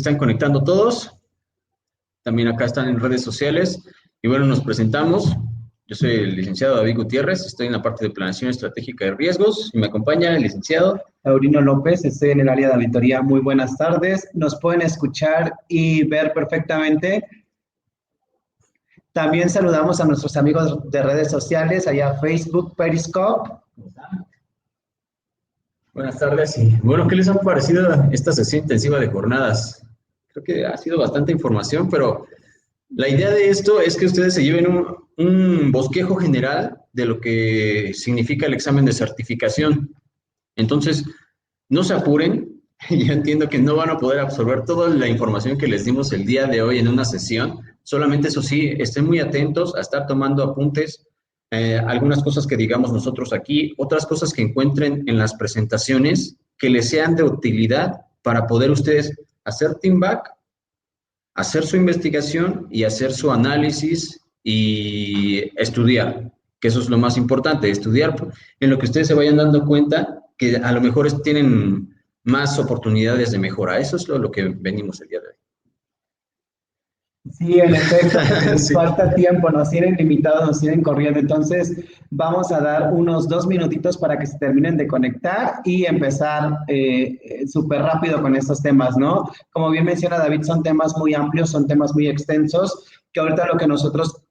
Están conectando todos, también acá están en redes sociales, y bueno, nos presentamos. Yo soy el licenciado David Gutiérrez, estoy en la parte de planeación estratégica de riesgos, y me acompaña el licenciado Laurino López, estoy en el área de auditoría. Muy buenas tardes, nos pueden escuchar y ver perfectamente. También saludamos a nuestros amigos de redes sociales, allá Facebook, Periscope. Buenas tardes, y bueno, ¿qué les ha parecido esta sesión intensiva de jornadas? Creo que ha sido bastante información, pero la idea de esto es que ustedes se lleven un bosquejo general de lo que significa el examen de certificación. Entonces, no se apuren, ya entiendo que no van a poder absorber toda la información que les dimos el día de hoy en una sesión, solamente eso sí, estén muy atentos a estar tomando apuntes, algunas cosas que digamos nosotros aquí, otras cosas que encuentren en las presentaciones que les sean de utilidad para poder ustedes hacer team back, hacer su investigación y hacer su análisis y estudiar, que eso es lo más importante, estudiar en lo que ustedes se vayan dando cuenta que a lo mejor tienen más oportunidades de mejora. Eso es lo que venimos el día de hoy. Sí, en efecto, Sí. falta tiempo, nos tienen limitados, nos tienen corriendo. Entonces, vamos a dar unos 2 minutitos para que se terminen de conectar y empezar súper rápido con estos temas, ¿no? Como bien menciona David, son temas muy amplios, son temas muy extensos, que ahorita lo que nosotros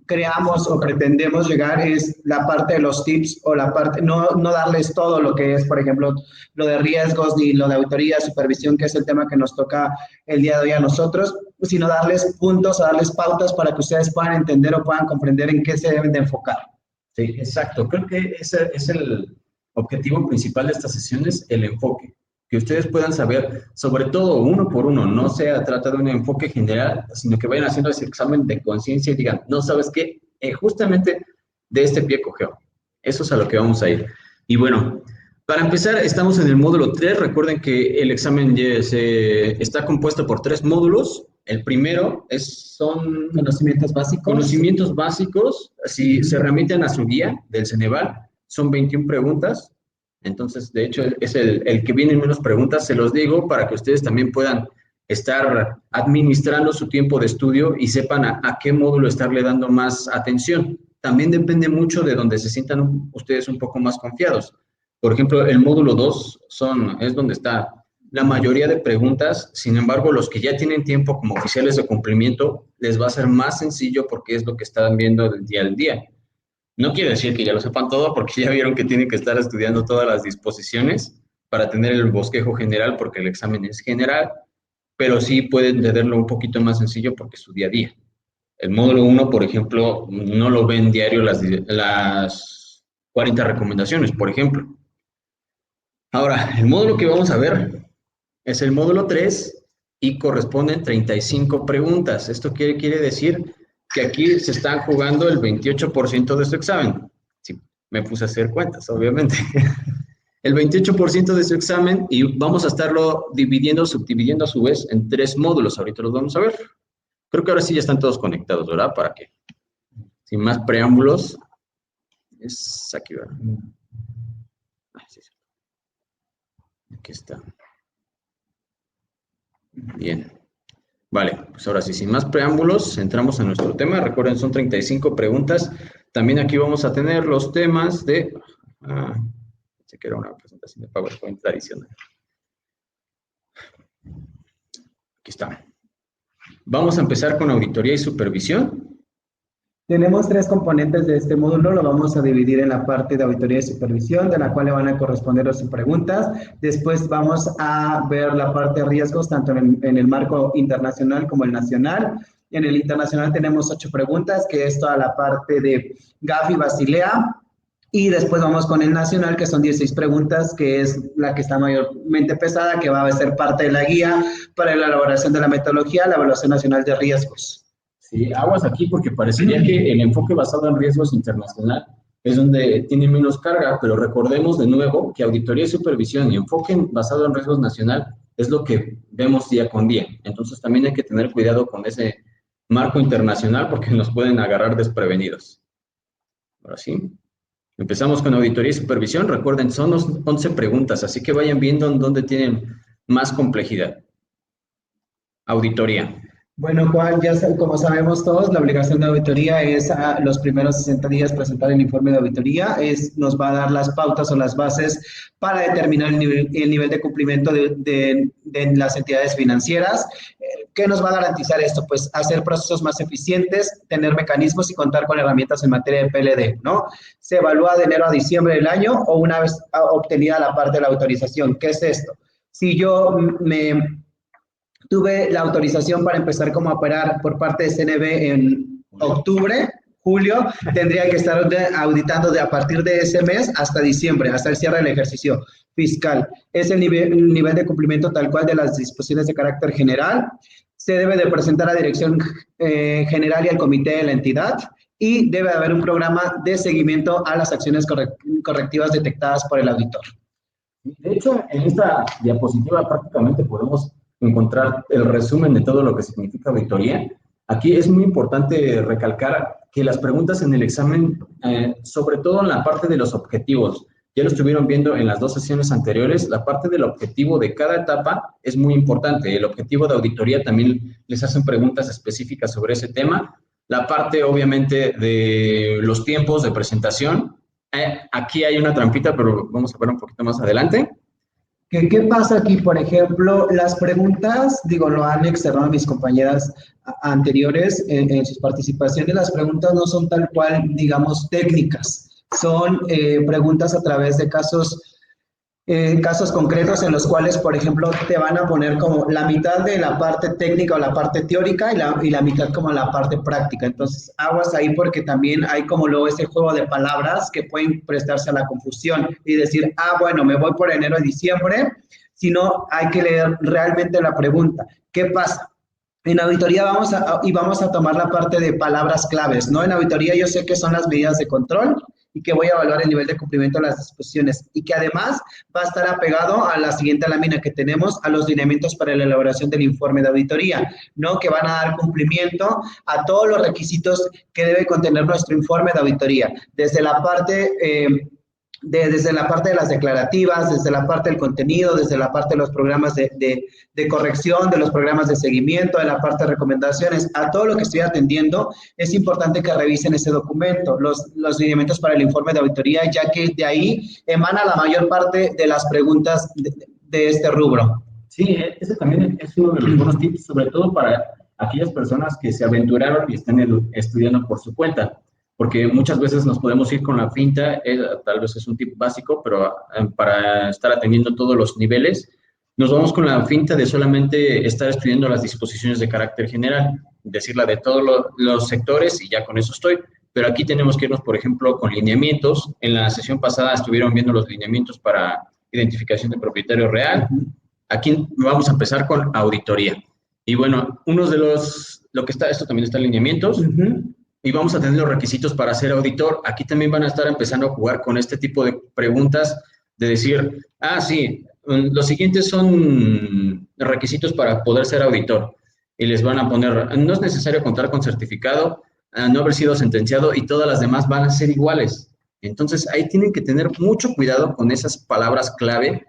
creamos o pretendemos llegar es la parte de los tips o la parte, no darles todo lo que es, por ejemplo, lo de riesgos ni lo de auditoría, supervisión, que es el tema que nos toca el día de hoy a nosotros, sino darles puntos, darles pautas para que ustedes puedan entender o puedan comprender en qué se deben de enfocar. Sí, exacto. Creo que ese es el objetivo principal de estas sesiones, el enfoque. Que ustedes puedan saber, sobre todo uno por uno, no se trata de un enfoque general, sino que vayan haciendo ese examen de conciencia y digan, no, ¿sabes qué? Justamente de este pie cogió. Eso es a lo que vamos a ir. Y bueno, para empezar, estamos en el módulo 3. Recuerden que el examen está compuesto por 3 módulos. El primero son conocimientos básicos. Conocimientos básicos. Si se remiten a su guía del Ceneval, son 21 preguntas. Entonces, de hecho, es el que viene menos preguntas. Se los digo para que ustedes también puedan estar administrando su tiempo de estudio y sepan a qué módulo estarle dando más atención. También depende mucho de donde se sientan ustedes un poco más confiados. Por ejemplo, el módulo 2 es donde está la mayoría de preguntas. Sin embargo, los que ya tienen tiempo como oficiales de cumplimiento, les va a ser más sencillo porque es lo que están viendo del día al día. No quiere decir que ya lo sepan todo, porque ya vieron que tienen que estar estudiando todas las disposiciones para tener el bosquejo general, porque el examen es general, pero sí pueden tenerlo un poquito más sencillo porque es su día a día. El módulo 1, por ejemplo, no lo ven diario las 40 recomendaciones, por ejemplo. Ahora, el módulo que vamos a ver es el módulo 3 y corresponden 35 preguntas. Esto quiere decir que aquí se están jugando el 28% de su examen. Sí, me puse a hacer cuentas, obviamente. El 28% de su examen, y vamos a estarlo subdividiendo a su vez en 3 módulos. Ahorita los vamos a ver. Creo que ahora sí ya están todos conectados, ¿verdad? Para que, sin más preámbulos, es aquí, ¿verdad? Sí. Aquí está. Bien. Vale, pues ahora sí, sin más preámbulos, entramos a nuestro tema. Recuerden, son 35 preguntas. También aquí vamos a tener los temas de... Pensé que era una presentación de PowerPoint tradicional. Aquí está. Vamos a empezar con auditoría y supervisión. Tenemos 3 componentes de este módulo, lo vamos a dividir en la parte de auditoría y supervisión, de la cual le van a corresponder sus preguntas. Después vamos a ver la parte de riesgos, tanto en el marco internacional como el nacional. En el internacional tenemos 8 preguntas, que es toda la parte de GAF y Basilea. Y después vamos con el nacional, que son 16 preguntas, que es la que está mayormente pesada, que va a ser parte de la guía para la elaboración de la metodología, la evaluación nacional de riesgos. Sí, aguas aquí porque parecería que el enfoque basado en riesgos internacional es donde tiene menos carga, pero recordemos de nuevo que auditoría y supervisión y enfoque basado en riesgos nacional es lo que vemos día con día. Entonces también hay que tener cuidado con ese marco internacional porque nos pueden agarrar desprevenidos. Ahora sí, empezamos con auditoría y supervisión. Recuerden, son 11 preguntas, así que vayan viendo en dónde tienen más complejidad. Auditoría. Bueno, Juan, como sabemos todos, la obligación de auditoría es a los primeros 60 días presentar el informe de auditoría. Nos va a dar las pautas o las bases para determinar el nivel de cumplimiento de las entidades financieras. ¿Qué nos va a garantizar esto? Pues hacer procesos más eficientes, tener mecanismos y contar con herramientas en materia de PLD, ¿no? Se evalúa de enero a diciembre del año o una vez obtenida la parte de la autorización. ¿Qué es esto? Si yo tuve la autorización para empezar como a operar por parte de CNB en octubre, julio, tendría que estar auditando a partir de ese mes hasta diciembre, hasta el cierre del ejercicio fiscal. Es el nivel de cumplimiento tal cual de las disposiciones de carácter general. Se debe de presentar a dirección general y al comité de la entidad y debe haber un programa de seguimiento a las acciones correctivas detectadas por el auditor. De hecho, en esta diapositiva prácticamente podemos encontrar el resumen de todo lo que significa auditoría. Aquí es muy importante recalcar que las preguntas en el examen, sobre todo en la parte de los objetivos, ya lo estuvieron viendo en las dos sesiones anteriores, la parte del objetivo de cada etapa es muy importante. El objetivo de auditoría también les hacen preguntas específicas sobre ese tema. La parte, obviamente, de los tiempos de presentación. Aquí hay una trampita, pero vamos a ver un poquito más adelante. ¿Qué pasa aquí? Por ejemplo, las preguntas, digo, lo han externado mis compañeras anteriores en sus participaciones, las preguntas no son tal cual, digamos, técnicas, son preguntas a través de casos concretos en los cuales, por ejemplo, te van a poner como la mitad de la parte técnica o la parte teórica y la mitad como la parte práctica. Entonces, aguas ahí porque también hay como luego ese juego de palabras que pueden prestarse a la confusión y decir, bueno, me voy por enero y diciembre, sino hay que leer realmente la pregunta. ¿Qué pasa? En auditoría vamos a tomar la parte de palabras claves, ¿no? En auditoría yo sé que son las medidas de control y que voy a evaluar el nivel de cumplimiento de las disposiciones y que además va a estar apegado a la siguiente lámina que tenemos, a los lineamientos para la elaboración del informe de auditoría, ¿no? Que van a dar cumplimiento a todos los requisitos que debe contener nuestro informe de auditoría, desde la parte desde la parte de las declarativas, desde la parte del contenido, desde la parte de los programas de corrección, de los programas de seguimiento, de la parte de recomendaciones, a todo lo que estoy atendiendo, es importante que revisen ese documento, los lineamientos para el informe de auditoría, ya que de ahí emana la mayor parte de las preguntas de este rubro. Sí, ese también es uno de los buenos tips, sobre todo para aquellas personas que se aventuraron y están estudiando por su cuenta, porque muchas veces nos podemos ir con la finta, tal vez es un tip básico, pero para estar atendiendo todos los niveles, nos vamos con la finta de solamente estar estudiando las disposiciones de carácter general, decirla de todos los sectores y ya con eso estoy. Pero aquí tenemos que irnos, por ejemplo, con lineamientos. En la sesión pasada estuvieron viendo los lineamientos para identificación de propietario real. Aquí vamos a empezar con auditoría. Y bueno, esto también está en lineamientos. Y vamos a tener los requisitos para ser auditor. Aquí también van a estar empezando a jugar con este tipo de preguntas de decir, sí, los siguientes son requisitos para poder ser auditor. Y les van a poner, no es necesario contar con certificado, no haber sido sentenciado y todas las demás van a ser iguales. Entonces, ahí tienen que tener mucho cuidado con esas palabras clave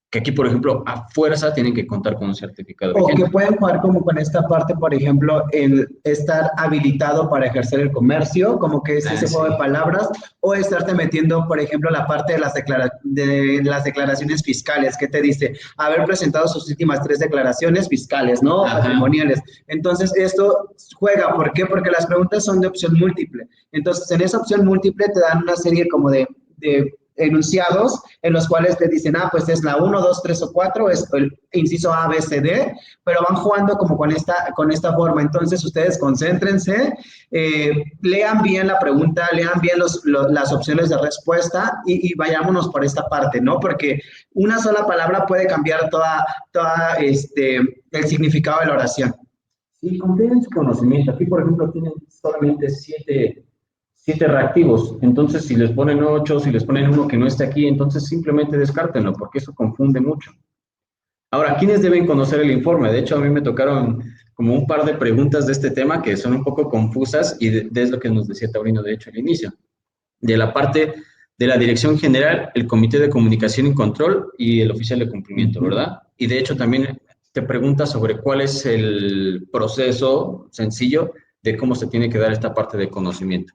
que aquí, por ejemplo, a fuerza tienen que contar con un certificado vigente. O que pueden jugar como con esta parte, por ejemplo, el estar habilitado para ejercer el comercio, como que es ese juego de palabras, o estarte metiendo, por ejemplo, la parte de las declaraciones fiscales, que te dice haber presentado sus últimas 3 declaraciones fiscales, ¿no? Patrimoniales. Entonces, esto juega, ¿por qué? Porque las preguntas son de opción múltiple. Entonces, en esa opción múltiple te dan una serie como de enunciados en los cuales te dicen, pues es la 1, 2, 3 o 4, es el inciso A, B, C, D, pero van jugando como con esta forma. Entonces, ustedes concéntrense, lean bien la pregunta, lean bien las opciones de respuesta y vayámonos por esta parte, ¿no? Porque una sola palabra puede cambiar toda el significado de la oración. Sí, confíen en su conocimiento. Aquí, por ejemplo, tienen solamente 7 reactivos. Entonces, si les ponen 8, si les ponen uno que no esté aquí, entonces simplemente descártenlo, porque eso confunde mucho. Ahora, ¿quiénes deben conocer el informe? De hecho, a mí me tocaron como un par de preguntas de este tema que son un poco confusas y es lo que nos decía Taurino, de hecho, al inicio. De la parte de la Dirección General, el Comité de Comunicación y Control y el Oficial de Cumplimiento, ¿verdad? Y de hecho, también te pregunta sobre cuál es el proceso sencillo de cómo se tiene que dar esta parte de conocimiento.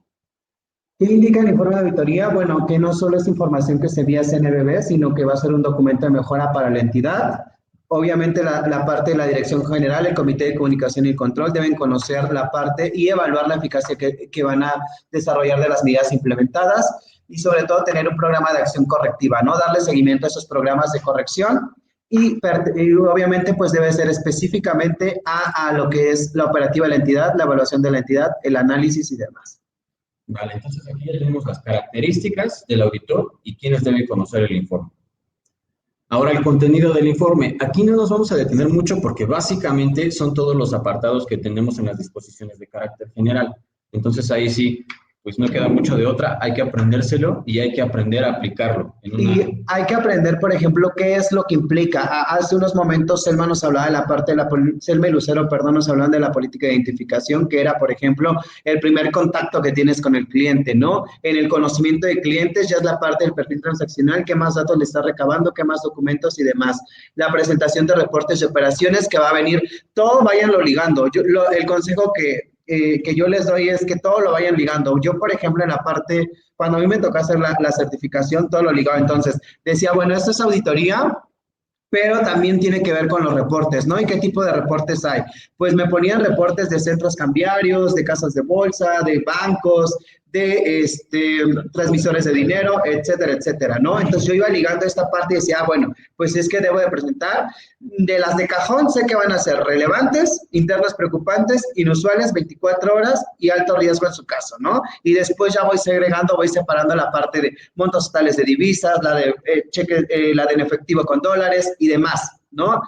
¿Qué indica el informe de auditoría? Bueno, que no solo es información que se envía a CNBB, sino que va a ser un documento de mejora para la entidad. Obviamente la parte de la Dirección General, el Comité de Comunicación y Control deben conocer la parte y evaluar la eficacia que van a desarrollar de las medidas implementadas y sobre todo tener un programa de acción correctiva, ¿no? Darle seguimiento a esos programas de corrección y obviamente pues debe ser específicamente a lo que es la operativa de la entidad, la evaluación de la entidad, el análisis y demás. Vale, entonces aquí ya tenemos las características del auditor y quiénes deben conocer el informe. Ahora, el contenido del informe. Aquí no nos vamos a detener mucho porque básicamente son todos los apartados que tenemos en las disposiciones de carácter general. Entonces ahí sí, pues no queda mucho de otra, hay que aprendérselo y hay que aprender a aplicarlo. Y hay que aprender, por ejemplo, qué es lo que implica. Hace unos momentos Selma nos hablaba de la parte de Selma y Lucero, perdón, nos hablaban de la política de identificación, que era, por ejemplo, el primer contacto que tienes con el cliente, ¿no? En el conocimiento de clientes ya es la parte del perfil transaccional, qué más datos le está recabando, qué más documentos y demás. La presentación de reportes de operaciones que va a venir, todo váyanlo ligando. El consejo que yo les doy es que todo lo vayan ligando. Yo, por ejemplo, en la parte, cuando a mí me tocó hacer la certificación, todo lo ligaba. Entonces, decía, bueno, esto es auditoría, pero también tiene que ver con los reportes, ¿no? ¿Y qué tipo de reportes hay? Pues me ponían reportes de centros cambiarios, de casas de bolsa, de bancos, de transmisores de dinero, etcétera, etcétera, ¿no? Entonces yo iba ligando esta parte y decía, bueno, pues es que debo de presentar, de las de cajón sé que van a ser relevantes, internas preocupantes, inusuales, 24 horas y alto riesgo en su caso, ¿no? Y después ya voy segregando, voy separando la parte de montos totales de divisas, la de la de en efectivo con dólares y demás, ¿no?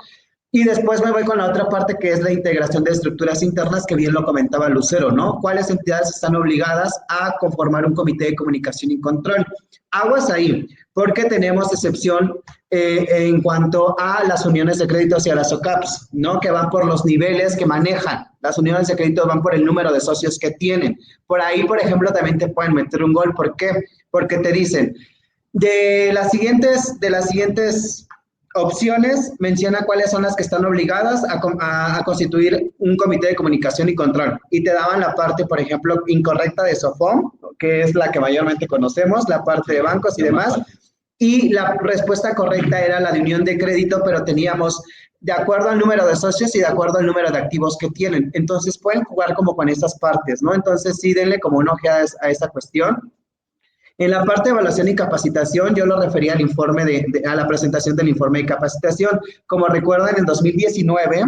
Y después me voy con la otra parte que es la integración de estructuras internas, que bien lo comentaba Lucero, ¿no? ¿Cuáles entidades están obligadas a conformar un comité de comunicación y control? Aguas ahí, porque tenemos excepción en cuanto a las uniones de crédito hacia las OCAPs, ¿no? Que van por los niveles que manejan. Las uniones de crédito van por el número de socios que tienen. Por ahí, por ejemplo, también te pueden meter un gol. ¿Por qué? Porque te dicen, de las siguientes opciones, menciona cuáles son las que están obligadas a constituir un comité de comunicación y control. Y te daban la parte, por ejemplo, incorrecta de SOFOM, que es la que mayormente conocemos, la parte de bancos y demás. Y la respuesta correcta era la de unión de crédito, pero teníamos de acuerdo al número de socios y de acuerdo al número de activos que tienen. Entonces pueden jugar como con esas partes, ¿no? Entonces sí, denle como una ojeada a esa cuestión. En la parte de evaluación y capacitación, yo lo refería al informe a la presentación del informe de capacitación. Como recuerdan, en 2019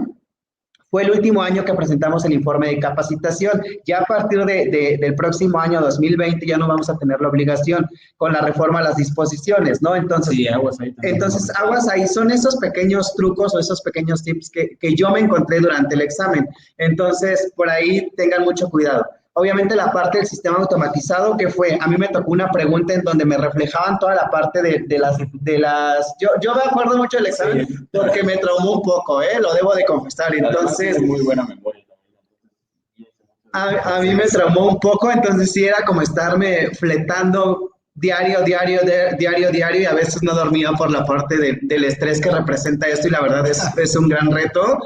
fue el último año que presentamos el informe de capacitación. Ya a partir del próximo año 2020 ya no vamos a tener la obligación con la reforma a las disposiciones, ¿no? Entonces, sí, aguas ahí también. Entonces, aguas ahí. Son esos pequeños trucos o esos pequeños tips que yo me encontré durante el examen. Entonces, por ahí tengan mucho cuidado. Obviamente la parte del sistema automatizado, que fue, a mí me tocó una pregunta en donde me reflejaban toda la parte de las yo me acuerdo mucho del examen porque me traumó un poco, lo debo de confesar. Entonces, muy buena memoria. a mí me traumó un poco, entonces sí era como estarme fletando diario, y a veces no dormía por la parte del estrés que representa esto y la verdad es un gran reto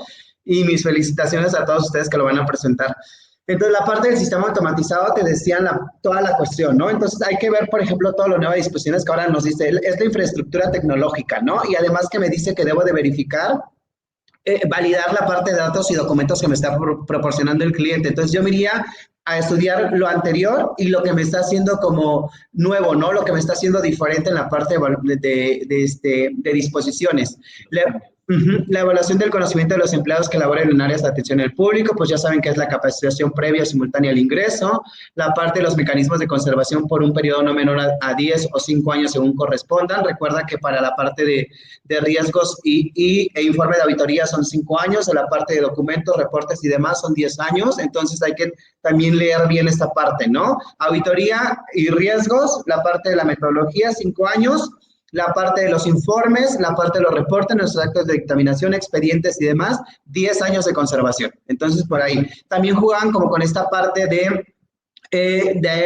y mis felicitaciones a todos ustedes que lo van a presentar. Entonces, la parte del sistema automatizado te decían toda la cuestión, ¿no? Entonces, hay que ver, por ejemplo, todas las nuevas disposiciones que ahora nos dice, es la infraestructura tecnológica, ¿no? Y además que me dice que debo de verificar, validar la parte de datos y documentos que me está proporcionando el cliente. Entonces, yo me iría a estudiar lo anterior y lo que me está haciendo como nuevo, ¿no? Lo que me está haciendo diferente en la parte de disposiciones. La evaluación del conocimiento de los empleados que laboran en áreas de atención al público, pues ya saben que es la capacitación previa simultánea al ingreso, la parte de los mecanismos de conservación por un periodo no menor a 10 o 5 años según correspondan. Recuerda que para la parte de riesgos e informe de auditoría son 5 años, en la parte de documentos, reportes y demás son 10 años, entonces hay que también leer bien esta parte, ¿no? Auditoría y riesgos, la parte de la metodología, 5 años, la parte de los informes, la parte de los reportes, nuestros actos de dictaminación, expedientes y demás, 10 años de conservación. Entonces, por ahí. También jugaban como con esta parte de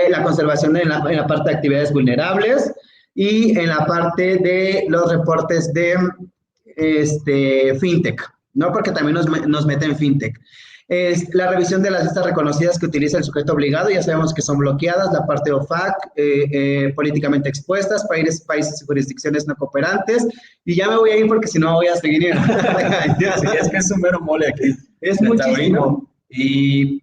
la conservación en la parte de actividades vulnerables y en la parte de los reportes de fintech. ¿no? Porque también nos mete en fintech. Es la revisión de las listas reconocidas que utiliza el sujeto obligado, ya sabemos que son bloqueadas, la parte OFAC, políticamente expuestas, países y jurisdicciones no cooperantes, y ya me voy a ir porque si no voy a seguir. Sí, es que es un mero mole aquí. Es muchísimo.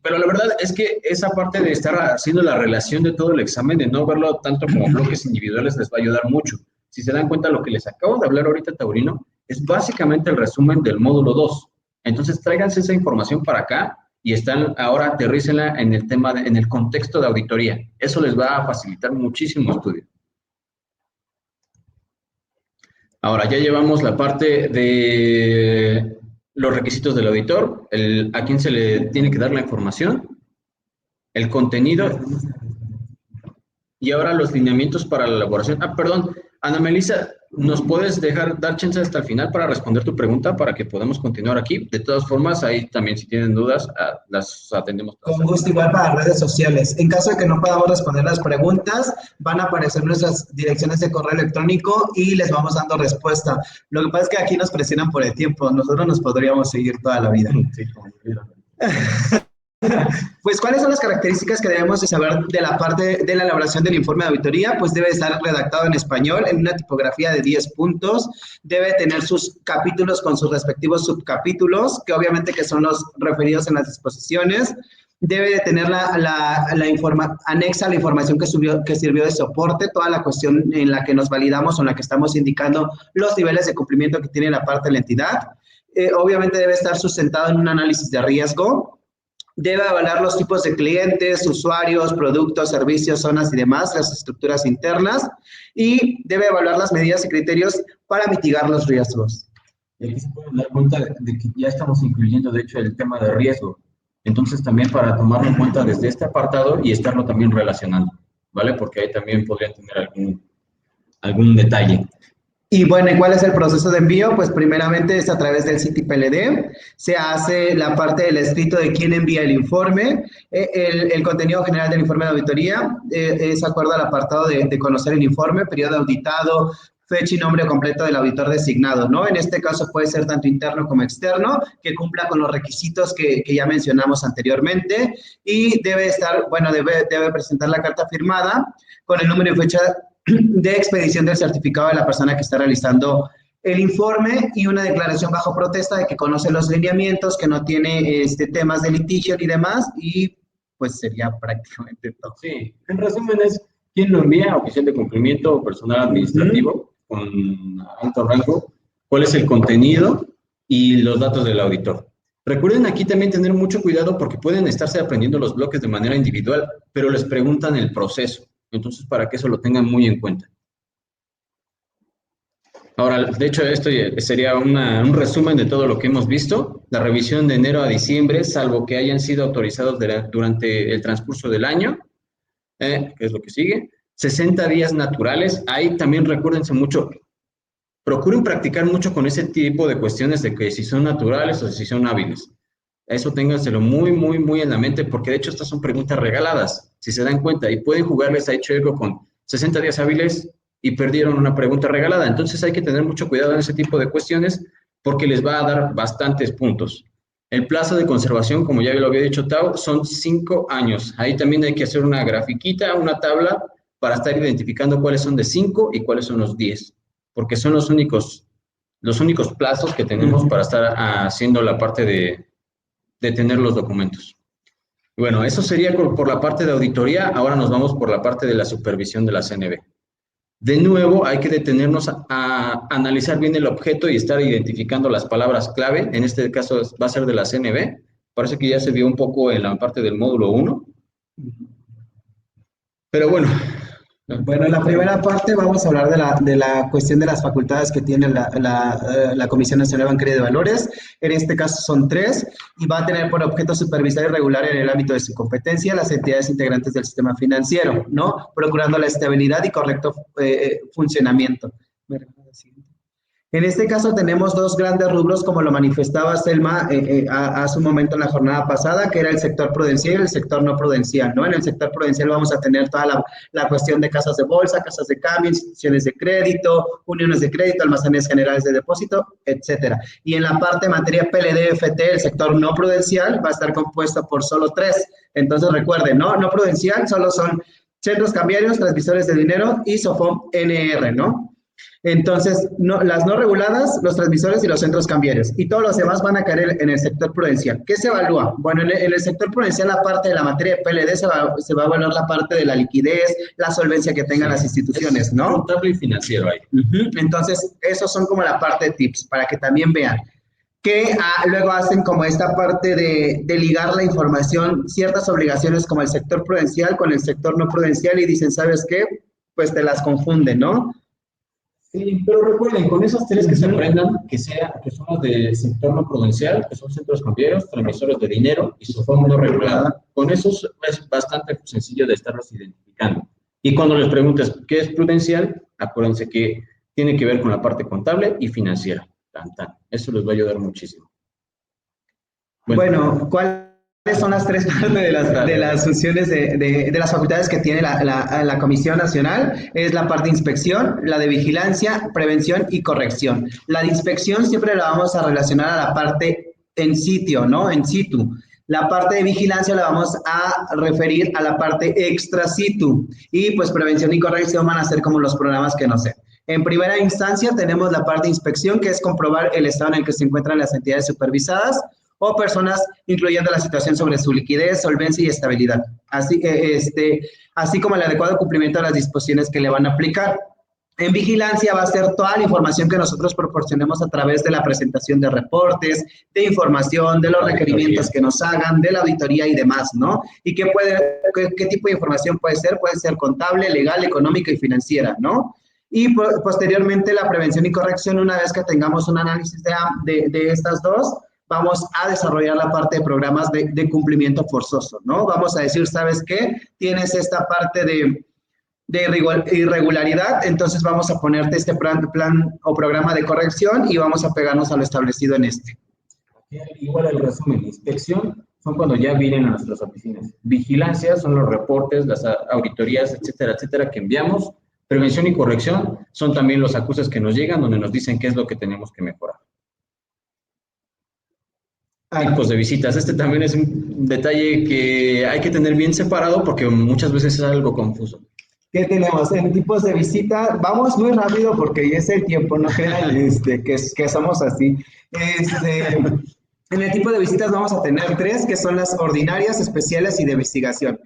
Pero la verdad es que esa parte de estar haciendo la relación de todo el examen, de no verlo tanto como bloques individuales, les va a ayudar mucho. Si se dan cuenta, lo que les acabo de hablar ahorita, Taurino, es básicamente el resumen del módulo 2. Entonces, tráiganse esa información para acá y ahora aterrícenla en el tema, en el contexto de auditoría. Eso les va a facilitar muchísimo estudio. Ahora, ya llevamos la parte de los requisitos del auditor, a quién se le tiene que dar la información, el contenido y ahora los lineamientos para la elaboración. Perdón, Ana Melissa, ¿nos puedes dar chance hasta el final para responder tu pregunta para que podamos continuar aquí? De todas formas, ahí también si tienen dudas, las atendemos todas. Con gusto, igual para redes sociales. En caso de que no podamos responder las preguntas, van a aparecer nuestras direcciones de correo electrónico y les vamos dando respuesta. Lo que pasa es que aquí nos presionan por el tiempo. Nosotros nos podríamos seguir toda la vida. Sí, como Pues, ¿cuáles son las características que debemos de saber de la parte de la elaboración del informe de auditoría? Pues debe estar redactado en español, en una tipografía de 10 puntos, debe tener sus capítulos con sus respectivos subcapítulos, que obviamente que son los referidos en las disposiciones, debe de tener anexa la información que sirvió de soporte, toda la cuestión en la que nos validamos o en la que estamos indicando los niveles de cumplimiento que tiene la parte de la entidad. Obviamente debe estar sustentado en un análisis de riesgo. Debe evaluar los tipos de clientes, usuarios, productos, servicios, zonas y demás, las estructuras internas, y debe evaluar las medidas y criterios para mitigar los riesgos. Y aquí se pueden dar cuenta de que ya estamos incluyendo, de hecho, el tema de riesgo. Entonces, también para tomarlo en cuenta desde este apartado y estarlo también relacionando, ¿vale? Porque ahí también podrían tener algún detalle. Y bueno, ¿y cuál es el proceso de envío? Pues primeramente es a través del CITI-PLD, se hace la parte del escrito de quién envía el informe, el contenido general del informe de auditoría es acorde al apartado de conocer el informe, periodo auditado, fecha y nombre completo del auditor designado, ¿no? En este caso puede ser tanto interno como externo, que cumpla con los requisitos que ya mencionamos anteriormente y debe presentar la carta firmada con el número y fecha de expedición del certificado de la persona que está realizando el informe y una declaración bajo protesta de que conoce los lineamientos, que no tiene temas de litigio y demás, y pues sería prácticamente todo. Sí, en resumen es quién lo envía, oficial de cumplimiento o personal administrativo con alto rango, cuál es el contenido y los datos del auditor. Recuerden aquí también tener mucho cuidado porque pueden estarse aprendiendo los bloques de manera individual, pero les preguntan el proceso. Entonces, para que eso lo tengan muy en cuenta. Ahora, de hecho, esto sería un resumen de todo lo que hemos visto. La revisión de enero a diciembre, salvo que hayan sido autorizados durante el transcurso del año, que es lo que sigue. 60 días naturales. Ahí también recuérdense mucho, procuren practicar mucho con ese tipo de cuestiones de que si son naturales o si son hábiles. Eso ténganselo muy, muy, muy en la mente, porque de hecho estas son preguntas regaladas, si se dan cuenta, y pueden jugarles ahí chueco con 60 días hábiles y perdieron una pregunta regalada. Entonces hay que tener mucho cuidado en ese tipo de cuestiones, porque les va a dar bastantes puntos. El plazo de conservación, como ya lo había dicho Tao, son 5 años. Ahí también hay que hacer una grafiquita, una tabla, para estar identificando cuáles son de 5 y cuáles son los 10, porque son los únicos plazos que tenemos para estar haciendo la parte de tener los documentos. Bueno, eso sería por la parte de auditoría. Ahora nos vamos por la parte de la supervisión de la CNB. De nuevo, hay que detenernos a analizar bien el objeto y estar identificando las palabras clave. En este caso va a ser de la CNB. Parece que ya se vio un poco en la parte del módulo 1. Pero bueno. Bueno, en la primera parte vamos a hablar de la cuestión de las facultades que tiene la Comisión Nacional Bancaria de Valores. En este caso son 3 y va a tener por objeto supervisar y regular en el ámbito de su competencia las entidades integrantes del sistema financiero, ¿no? Procurando la estabilidad y correcto funcionamiento. En este caso tenemos dos grandes rubros, como lo manifestaba Selma hace un momento en la jornada pasada, que era el sector prudencial y el sector no prudencial, ¿no? En el sector prudencial vamos a tener toda la cuestión de casas de bolsa, casas de cambio, instituciones de crédito, uniones de crédito, almacenes generales de depósito, etcétera. Y en la parte de materia PLD-FT, el sector no prudencial va a estar compuesto por solo tres. Entonces recuerden, ¿no? No prudencial solo son centros cambiarios, transmisores de dinero y SOFOM NR, ¿no? Entonces, no, las no reguladas, los transmisores y los centros cambiarios. Y todos los demás van a caer en el sector prudencial. ¿Qué se evalúa? Bueno, en el sector prudencial, la parte de la materia de PLD se va a evaluar la parte de la liquidez, la solvencia que tengan las instituciones, ¿no? Contable y financiero ahí. Entonces, esos son como la parte de tips, para que también vean que luego hacen como esta parte de ligar la información, ciertas obligaciones como el sector prudencial con el sector no prudencial y dicen, ¿sabes qué? Pues te las confunden, ¿no? Sí, pero recuerden, con esos tres que se aprendan, que son los del sector no prudencial, que son centros cambiarios, transmisores de dinero y su fondo no regulado. Con esos es bastante sencillo de estarlos identificando. Y cuando les preguntes qué es prudencial, acuérdense que tiene que ver con la parte contable y financiera. Tan, tan. Eso les va a ayudar muchísimo. Bueno, ¿cuáles son las tres partes de las funciones de las facultades que tiene la Comisión Nacional? Es la parte de inspección, la de vigilancia, prevención y corrección. La de inspección siempre la vamos a relacionar a la parte en sitio, ¿no? En situ. La parte de vigilancia la vamos a referir a la parte extra situ. Y pues prevención y corrección van a ser como los programas que no sé. En primera instancia tenemos la parte de inspección, que es comprobar el estado en el que se encuentran las entidades supervisadas o personas, incluyendo la situación sobre su liquidez, solvencia y estabilidad, así como el adecuado cumplimiento de las disposiciones que le van a aplicar. En vigilancia va a ser toda la información que nosotros proporcionemos a través de la presentación de reportes, de información, de los requerimientos que nos hagan, de la auditoría y demás, ¿no? ¿Y qué tipo de información puede ser? Puede ser contable, legal, económica y financiera, ¿no? Y posteriormente la prevención y corrección, una vez que tengamos un análisis de estas dos, vamos a desarrollar la parte de programas de cumplimiento forzoso, ¿no? Vamos a decir, ¿sabes qué? Tienes esta parte de irregularidad, entonces vamos a ponerte este plan o programa de corrección y vamos a pegarnos a lo establecido en este. Igual el resumen, inspección son cuando ya vienen a nuestras oficinas. Vigilancia son los reportes, las auditorías, etcétera, etcétera, que enviamos. Prevención y corrección son también los acuses que nos llegan donde nos dicen qué es lo que tenemos que mejorar. Tipos de visitas. Este también es un detalle que hay que tener bien separado porque muchas veces es algo confuso. ¿Qué tenemos? En tipos de visita, vamos muy rápido porque ya es el tiempo, no crean que somos así. En el tipo de visitas vamos a tener tres, que son las ordinarias, especiales y de investigación.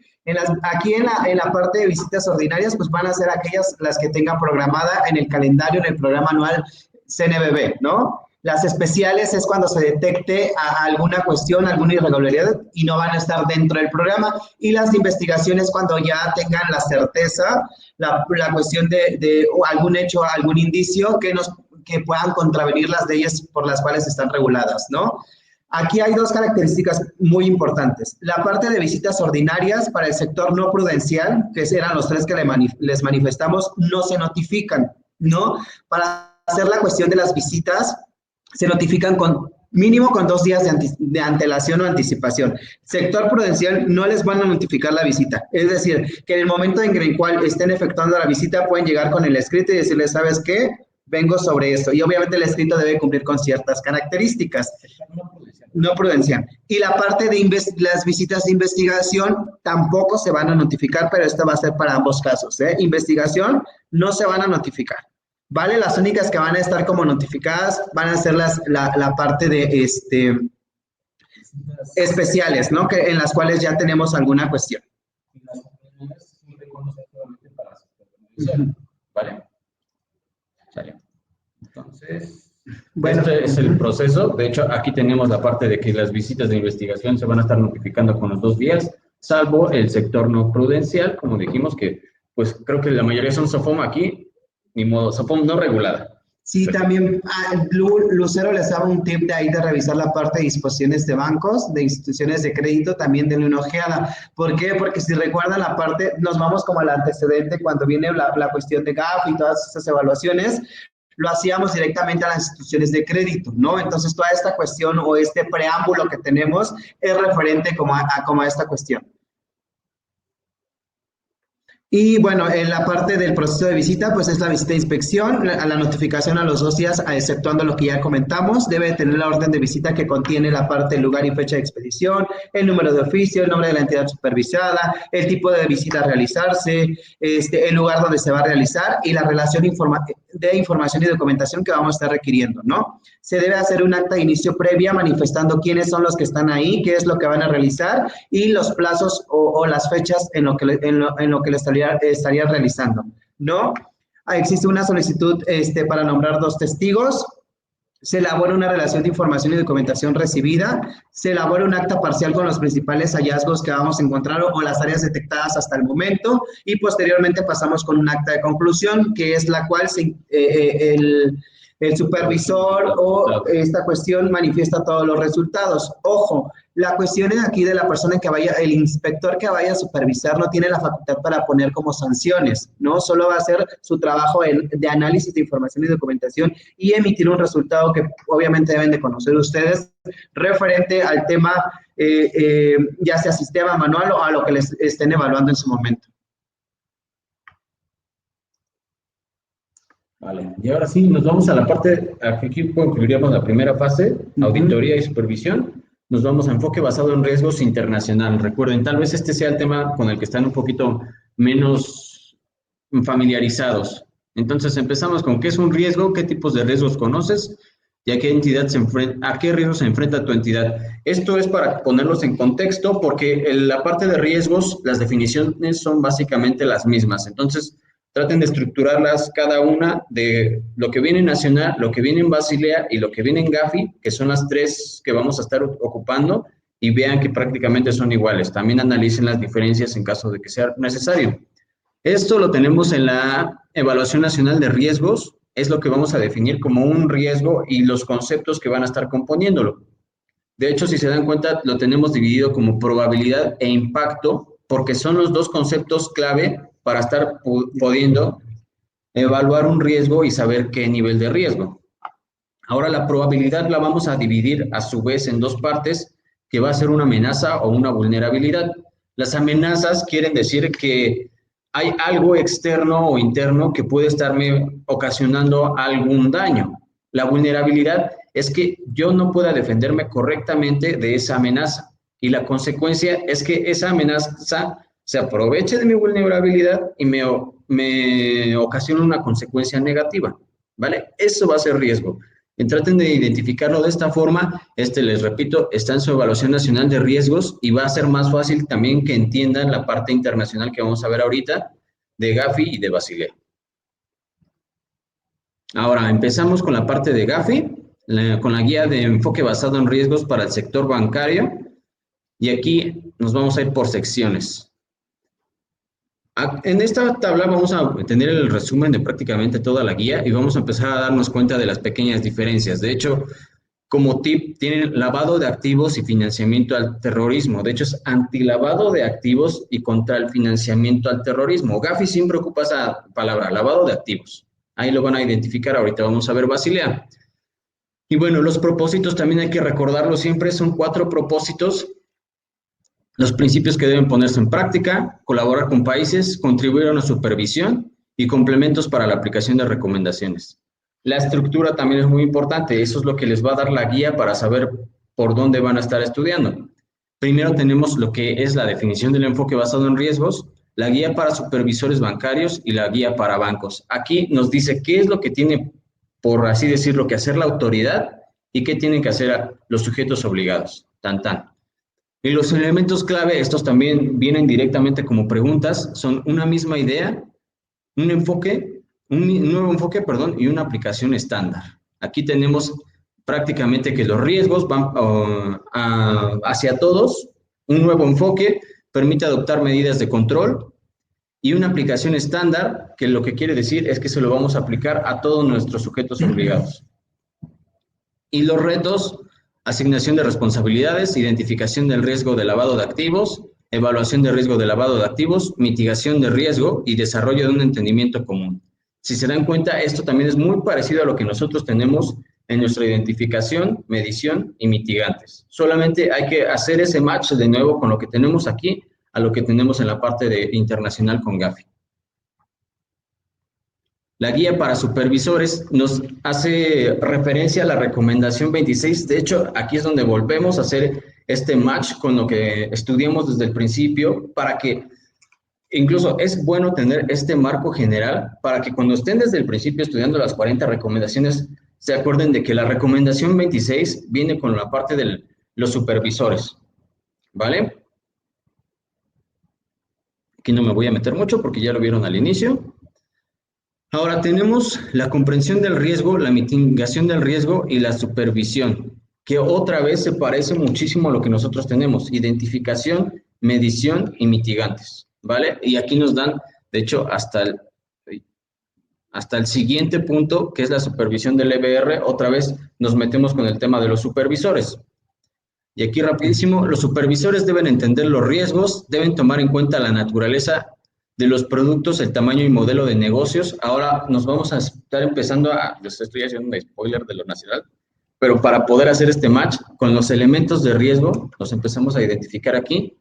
Aquí en la parte de visitas ordinarias, pues van a ser aquellas las que tengan programada en el calendario, en el programa anual CNBB, ¿no? Las especiales es cuando se detecte alguna cuestión, alguna irregularidad y no van a estar dentro del programa. Y las investigaciones cuando ya tengan la certeza, la cuestión de algún hecho, algún indicio que puedan contravenir las leyes por las cuales están reguladas, ¿no? Aquí hay dos características muy importantes. La parte de visitas ordinarias para el sector no prudencial, que eran los tres que les manifestamos, no se notifican, ¿no? Para hacer la cuestión de las visitas, se notifican mínimo con 2 días de antelación o anticipación. Sector prudencial no les van a notificar la visita. Es decir, que en el momento en el cual estén efectuando la visita pueden llegar con el escrito y decirles, ¿sabes qué? Vengo sobre esto. Y obviamente el escrito debe cumplir con ciertas características. No prudencial. Y la parte de las visitas de investigación tampoco se van a notificar, pero esto va a ser para ambos casos, ¿eh? Investigación no se van a notificar. ¿Vale? Las únicas que van a estar como notificadas van a ser la parte de especiales, ¿no? En las cuales ya tenemos alguna cuestión. ¿Vale? Sale. Entonces, bueno, este es el proceso. De hecho, aquí tenemos la parte de que las visitas de investigación se van a estar notificando con los 2 días, salvo el sector no prudencial, como dijimos, que pues creo que la mayoría son SOFOM aquí. Ni modo, SOFOM no regulada. Sí, también Lucero les daba un tip de ahí de revisar la parte de disposiciones de bancos, de instituciones de crédito, también denle una ojeada. ¿Por qué? Porque si recuerdan la parte, nos vamos como al antecedente cuando viene la cuestión de GAF y todas esas evaluaciones. lo hacíamos directamente a las instituciones de crédito, ¿no? Entonces, toda esta cuestión o este preámbulo que tenemos es referente como a esta cuestión. Y bueno, en la parte del proceso de visita, pues es la visita de inspección, la notificación a los 2 días, exceptuando lo que ya comentamos, debe tener la orden de visita que contiene la parte del lugar y fecha de expedición, el número de oficio, el nombre de la entidad supervisada, el tipo de visita a realizarse, el lugar donde se va a realizar y la relación de información y documentación que vamos a estar requiriendo, ¿no? Se debe hacer un acta de inicio previa manifestando quiénes son los que están ahí, qué es lo que van a realizar y los plazos o las fechas en lo que le estaría realizando, ¿no? Existe una solicitud para nombrar 2 testigos, se elabora una relación de información y documentación recibida, se elabora un acta parcial con los principales hallazgos que vamos a encontrar o las áreas detectadas hasta el momento y posteriormente pasamos con un acta de conclusión, que es la cual el supervisor o esta cuestión manifiesta todos los resultados. Ojo, la cuestión es aquí de la persona que vaya, el inspector que vaya a supervisar no tiene la facultad para poner como sanciones, ¿no? Solo va a hacer su trabajo de análisis de información y documentación y emitir un resultado que obviamente deben de conocer ustedes referente al tema, ya sea sistema manual o a lo que les estén evaluando en su momento. Vale, y ahora sí, nos vamos a la parte, aquí concluiríamos la primera fase, auditoría y supervisión. Nos vamos a enfoque basado en riesgos internacional. Recuerden, tal vez este sea el tema con el que están un poquito menos familiarizados. Entonces, empezamos con qué es un riesgo, qué tipos de riesgos conoces y a qué entidad a qué riesgos se enfrenta tu entidad. Esto es para ponerlos en contexto porque en la parte de riesgos, las definiciones son básicamente las mismas. Entonces, traten de estructurarlas cada una de lo que viene en Nacional, lo que viene en Basilea y lo que viene en Gafi, que son las 3 que vamos a estar ocupando, y vean que prácticamente son iguales. También analicen las diferencias en caso de que sea necesario. Esto lo tenemos en la Evaluación Nacional de Riesgos, es lo que vamos a definir como un riesgo y los conceptos que van a estar componiéndolo. De hecho, si se dan cuenta, lo tenemos dividido como probabilidad e impacto, porque son los 2 conceptos clave para estar pudiendo evaluar un riesgo y saber qué nivel de riesgo. Ahora la probabilidad la vamos a dividir a su vez en 2 partes, que va a ser una amenaza o una vulnerabilidad. Las amenazas quieren decir que hay algo externo o interno que puede estarme ocasionando algún daño. La vulnerabilidad es que yo no pueda defenderme correctamente de esa amenaza y la consecuencia es que esa amenaza se aproveche de mi vulnerabilidad y me ocasiona una consecuencia negativa, ¿vale? Eso va a ser riesgo. Y traten de identificarlo de esta forma. Les repito, está en su Evaluación Nacional de Riesgos y va a ser más fácil también que entiendan la parte internacional que vamos a ver ahorita de Gafi y de Basilea. Ahora, empezamos con la parte de Gafi, con la guía de enfoque basado en riesgos para el sector bancario. Y aquí nos vamos a ir por secciones. En esta tabla vamos a tener el resumen de prácticamente toda la guía y vamos a empezar a darnos cuenta de las pequeñas diferencias. De hecho, como tip, tienen lavado de activos y financiamiento al terrorismo. De hecho, es antilavado de activos y contra el financiamiento al terrorismo. Gafi siempre ocupa esa palabra, lavado de activos. Ahí lo van a identificar, ahorita vamos a ver Basilea. Y bueno, los propósitos también hay que recordarlo siempre, son 4 propósitos. Los principios que deben ponerse en práctica, colaborar con países, contribuir a una supervisión y complementos para la aplicación de recomendaciones. La estructura también es muy importante, eso es lo que les va a dar la guía para saber por dónde van a estar estudiando. Primero tenemos lo que es la definición del enfoque basado en riesgos, la guía para supervisores bancarios y la guía para bancos. Aquí nos dice qué es lo que tiene, por así decirlo, que hacer la autoridad y qué tienen que hacer los sujetos obligados. Tan, tan. Y los elementos clave, estos también vienen directamente como preguntas, son una misma idea, un nuevo enfoque, y una aplicación estándar. Aquí tenemos prácticamente que los riesgos van hacia todos, un nuevo enfoque permite adoptar medidas de control y una aplicación estándar, que lo que quiere decir es que se lo vamos a aplicar a todos nuestros sujetos obligados. Y los retos: asignación de responsabilidades, identificación del riesgo de lavado de activos, evaluación de riesgo de lavado de activos, mitigación de riesgo y desarrollo de un entendimiento común. Si se dan cuenta, esto también es muy parecido a lo que nosotros tenemos en nuestra identificación, medición y mitigantes. Solamente hay que hacer ese match de nuevo con lo que tenemos aquí a lo que tenemos en la parte de internacional con Gafi. La guía para supervisores nos hace referencia a la recomendación 26. De hecho, aquí es donde volvemos a hacer este match con lo que estudiamos desde el principio para que incluso es bueno tener este marco general para que cuando estén desde el principio estudiando las 40 recomendaciones, se acuerden de que la recomendación 26 viene con la parte de los supervisores, ¿vale? Aquí no me voy a meter mucho porque ya lo vieron al inicio. Ahora tenemos la comprensión del riesgo, la mitigación del riesgo y la supervisión, que otra vez se parece muchísimo a lo que nosotros tenemos, identificación, medición y mitigantes, ¿vale? Y aquí nos dan, de hecho, hasta el siguiente punto, que es la supervisión del EBR, otra vez nos metemos con el tema de los supervisores. Y aquí rapidísimo, los supervisores deben entender los riesgos, deben tomar en cuenta la naturaleza de los productos, el tamaño y modelo de negocios. Ahora nos vamos a estar empezando les estoy haciendo un spoiler de lo nacional, pero para poder hacer este match con los elementos de riesgo, los empezamos a identificar aquí.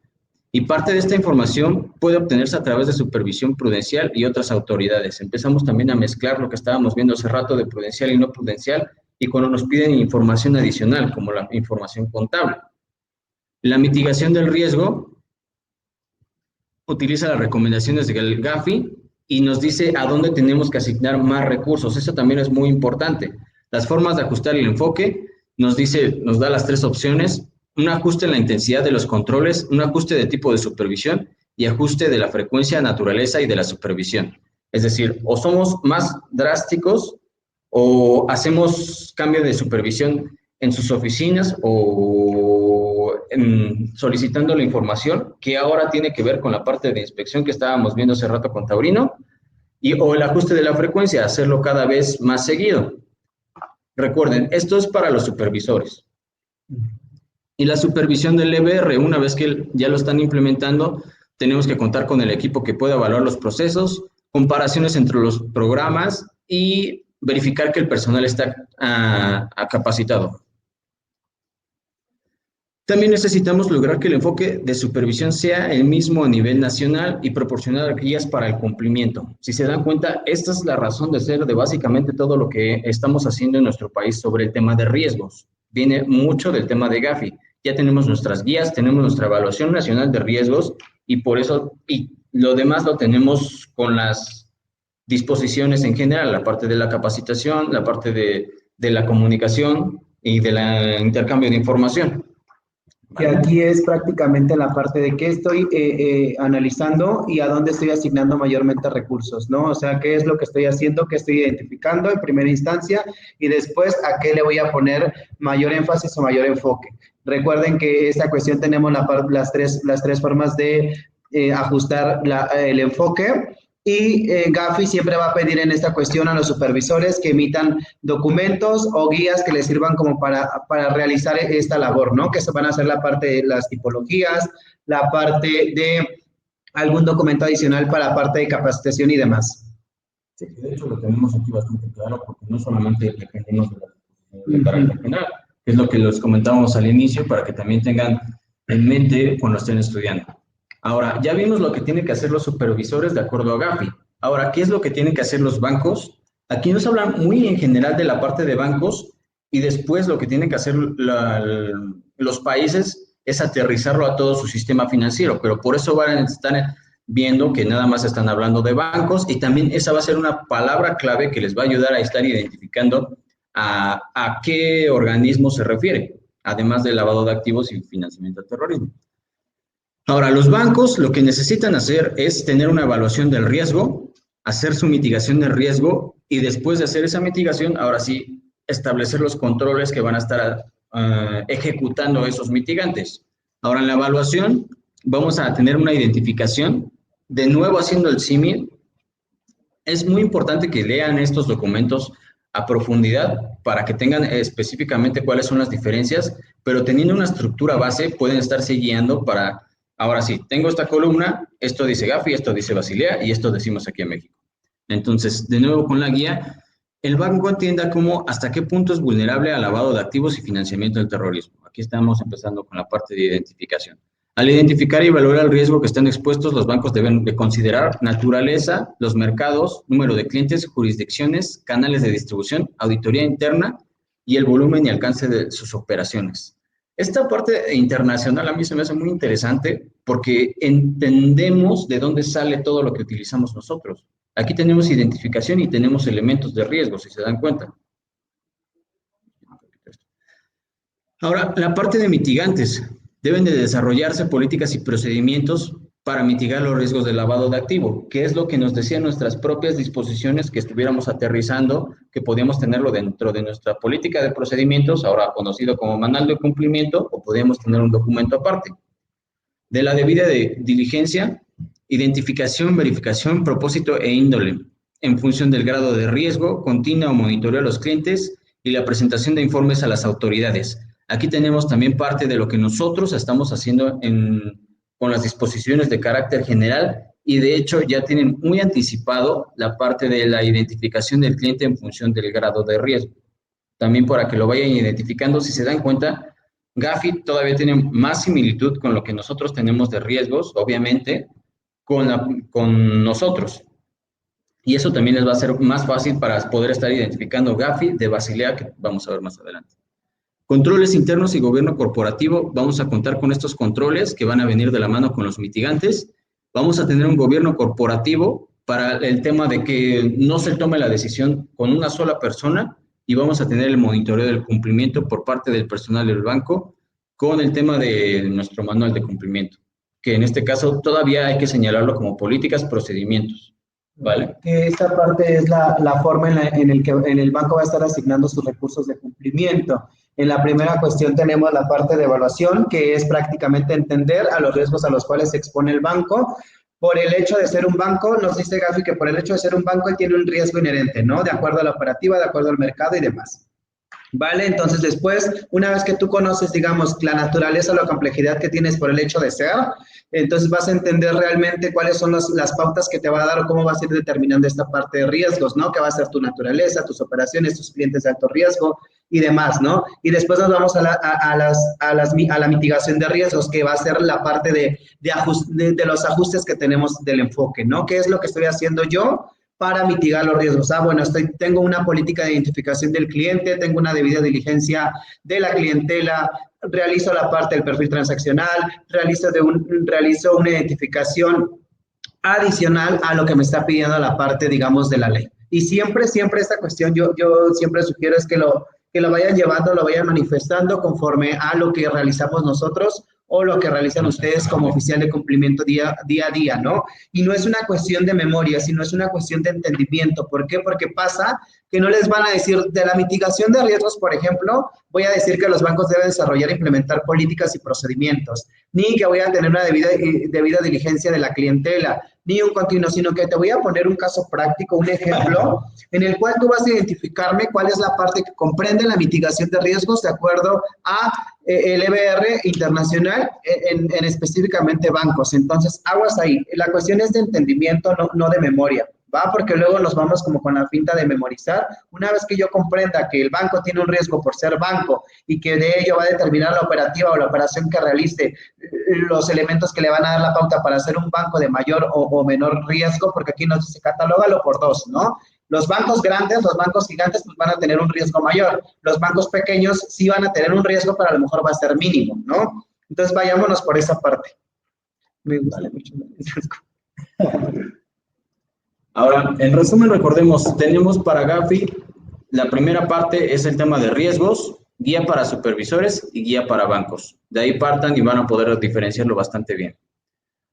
Y parte de esta información puede obtenerse a través de supervisión prudencial y otras autoridades. Empezamos también a mezclar lo que estábamos viendo hace rato de prudencial y no prudencial, y cuando nos piden información adicional, como la información contable. La mitigación del riesgo utiliza las recomendaciones del GAFI y nos dice a dónde tenemos que asignar más recursos. Eso también es muy importante. Las formas de ajustar el enfoque nos da las 3 opciones: un ajuste en la intensidad de los controles, un ajuste de tipo de supervisión y ajuste de la frecuencia, naturaleza y de la supervisión. Es decir, o somos más drásticos o hacemos cambio de supervisión en sus oficinas o solicitando la información que ahora tiene que ver con la parte de inspección que estábamos viendo hace rato con Taurino, o el ajuste de la frecuencia, hacerlo cada vez más seguido. Recuerden, esto es para los supervisores. Y la supervisión del EBR, una vez que ya lo están implementando, tenemos que contar con el equipo que pueda evaluar los procesos, comparaciones entre los programas y verificar que el personal está capacitado. También necesitamos lograr que el enfoque de supervisión sea el mismo a nivel nacional y proporcionar guías para el cumplimiento. Si se dan cuenta, esta es la razón de ser de básicamente todo lo que estamos haciendo en nuestro país sobre el tema de riesgos. Viene mucho del tema de GAFI. Ya tenemos nuestras guías, tenemos nuestra evaluación nacional de riesgos y por eso, y lo demás lo tenemos con las disposiciones en general, la parte de la capacitación, la parte de la comunicación y del intercambio de información. Que aquí es prácticamente la parte de qué estoy analizando y a dónde estoy asignando mayormente recursos, ¿no? O sea, qué es lo que estoy haciendo, qué estoy identificando en primera instancia y después a qué le voy a poner mayor énfasis o mayor enfoque. Recuerden que esta cuestión tenemos las tres formas de ajustar el enfoque. Y GAFI siempre va a pedir en esta cuestión a los supervisores que emitan documentos o guías que les sirvan como para realizar esta labor, ¿no? Que se van a hacer la parte de las tipologías, la parte de algún documento adicional para la parte de capacitación y demás. Sí, de hecho lo tenemos aquí bastante claro porque no solamente dependemos de carácter general, que es lo que les comentábamos al inicio para que también tengan en mente cuando estén estudiando. Ahora, ya vimos lo que tienen que hacer los supervisores de acuerdo a GAFI. Ahora, ¿qué es lo que tienen que hacer los bancos? Aquí nos hablan muy en general de la parte de bancos y después lo que tienen que hacer los países es aterrizarlo a todo su sistema financiero, pero por eso van a estar viendo que nada más están hablando de bancos y también esa va a ser una palabra clave que les va a ayudar a estar identificando a qué organismo se refiere, además del lavado de activos y financiamiento al terrorismo. Ahora, los bancos lo que necesitan hacer es tener una evaluación del riesgo, hacer su mitigación del riesgo y después de hacer esa mitigación, ahora sí, establecer los controles que van a estar ejecutando esos mitigantes. Ahora, en la evaluación vamos a tener una identificación, de nuevo haciendo el símil. Es muy importante que lean estos documentos a profundidad para que tengan específicamente cuáles son las diferencias, pero teniendo una estructura base pueden estarse guiando para... Ahora sí, tengo esta columna, esto dice GAFI, esto dice Basilea y esto decimos aquí en México. Entonces, de nuevo con la guía, el banco entienda cómo, hasta qué punto es vulnerable al lavado de activos y financiamiento del terrorismo. Aquí estamos empezando con la parte de identificación. Al identificar y evaluar el riesgo que están expuestos, los bancos deben de considerar naturaleza, los mercados, número de clientes, jurisdicciones, canales de distribución, auditoría interna y el volumen y alcance de sus operaciones. Esta parte internacional a mí se me hace muy interesante porque entendemos de dónde sale todo lo que utilizamos nosotros. Aquí tenemos identificación y tenemos elementos de riesgo, si se dan cuenta. Ahora, la parte de mitigantes. Deben de desarrollarse políticas y procedimientos para mitigar los riesgos de lavado de activo, que es lo que nos decían nuestras propias disposiciones que estuviéramos aterrizando, que podíamos tenerlo dentro de nuestra política de procedimientos, ahora conocido como manual de cumplimiento, o podíamos tener un documento aparte. De la debida diligencia, identificación, verificación, propósito e índole, en función del grado de riesgo, continua o monitoreo a los clientes y la presentación de informes a las autoridades. Aquí tenemos también parte de lo que nosotros estamos haciendo con las disposiciones de carácter general y de hecho ya tienen muy anticipado la parte de la identificación del cliente en función del grado de riesgo. También para que lo vayan identificando, si se dan cuenta, Gafi todavía tiene más similitud con lo que nosotros tenemos de riesgos, obviamente, con nosotros. Y eso también les va a ser más fácil para poder estar identificando Gafi de Basilea, que vamos a ver más adelante. Controles internos y gobierno corporativo, vamos a contar con estos controles que van a venir de la mano con los mitigantes. Vamos a tener un gobierno corporativo para el tema de que no se tome la decisión con una sola persona y vamos a tener el monitoreo del cumplimiento por parte del personal del banco con el tema de nuestro manual de cumplimiento, que en este caso todavía hay que señalarlo como políticas, procedimientos, ¿vale? Que esta parte es la forma en el banco va a estar asignando sus recursos de cumplimiento. En la primera cuestión tenemos la parte de evaluación, que es prácticamente entender a los riesgos a los cuales se expone el banco. Por el hecho de ser un banco, nos dice Gafi que por el hecho de ser un banco él tiene un riesgo inherente, ¿no? De acuerdo a la operativa, de acuerdo al mercado y demás. ¿Vale? Entonces después, una vez que tú conoces, digamos, la naturaleza o la complejidad que tienes por el hecho de ser, entonces vas a entender realmente cuáles son las pautas que te va a dar o cómo vas a ir determinando esta parte de riesgos, ¿no? Que va a ser tu naturaleza, tus operaciones, tus clientes de alto riesgo y demás, ¿no? Y después nos vamos a la mitigación de riesgos, que va a ser la parte de los ajustes que tenemos del enfoque, ¿no? ¿Qué es lo que estoy haciendo yo para mitigar los riesgos? Bueno, tengo una política de identificación del cliente, tengo una debida diligencia de la clientela, realizo la parte del perfil transaccional, realizo una identificación adicional a lo que me está pidiendo la parte, digamos, de la ley. Y siempre esta cuestión yo siempre sugiero es que lo vayan llevando, lo vayan manifestando conforme a lo que realizamos nosotros o lo que realizan ustedes como oficial de cumplimiento día a día, ¿no? Y no es una cuestión de memoria, sino es una cuestión de entendimiento. ¿Por qué? Porque pasa que no les van a decir de la mitigación de riesgos, por ejemplo, voy a decir que los bancos deben desarrollar e implementar políticas y procedimientos, ni que voy a tener una debida diligencia de la clientela, ni un continuo, sino que te voy a poner un caso práctico, un ejemplo, en el cual tú vas a identificarme cuál es la parte que comprende la mitigación de riesgos de acuerdo a el EBR internacional, en específicamente bancos. Entonces, aguas ahí. La cuestión es de entendimiento, no de memoria, ¿va? Porque luego nos vamos como con la finta de memorizar. Una vez que yo comprenda que el banco tiene un riesgo por ser banco y que de ello va a determinar la operativa o la operación que realice, los elementos que le van a dar la pauta para ser un banco de mayor o menor riesgo, porque aquí nos dice catalógalo por dos, ¿no? Los bancos grandes, los bancos gigantes, pues van a tener un riesgo mayor. Los bancos pequeños sí van a tener un riesgo, pero a lo mejor va a ser mínimo, ¿no? Entonces, vayámonos por esa parte. Me gusta mucho. Ahora, en resumen, recordemos, tenemos para Gafi, la primera parte es el tema de riesgos, guía para supervisores y guía para bancos. De ahí partan y van a poder diferenciarlo bastante bien.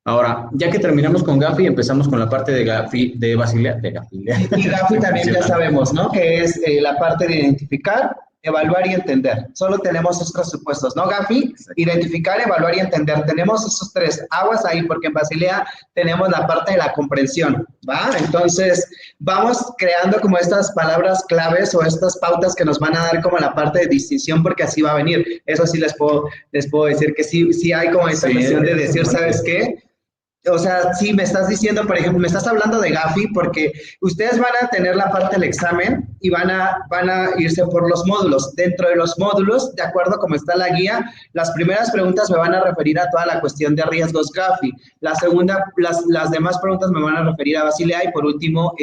Ahora, ya que terminamos con Gafi, empezamos con la parte de Gafi, de Basilea. Y Gafi también ya sabemos, ¿no? Que es la parte de identificar, evaluar y entender. Solo tenemos estos supuestos, ¿no, Gafi? Identificar, evaluar y entender. Tenemos esos tres. Aguas ahí, porque en Basilea tenemos la parte de la comprensión, ¿va? Entonces, vamos creando como estas palabras claves o estas pautas que nos van a dar como la parte de distinción, porque así va a venir. Eso sí les puedo decir que sí hay como esa cuestión de decir, ¿sabes qué? O sea, sí, me estás diciendo, por ejemplo, me estás hablando de Gafi porque ustedes van a tener la parte del examen y van a irse por los módulos. Dentro de los módulos, de acuerdo como está la guía, las primeras preguntas me van a referir a toda la cuestión de riesgos Gafi. La segunda, las demás preguntas me van a referir a Basilea y por último,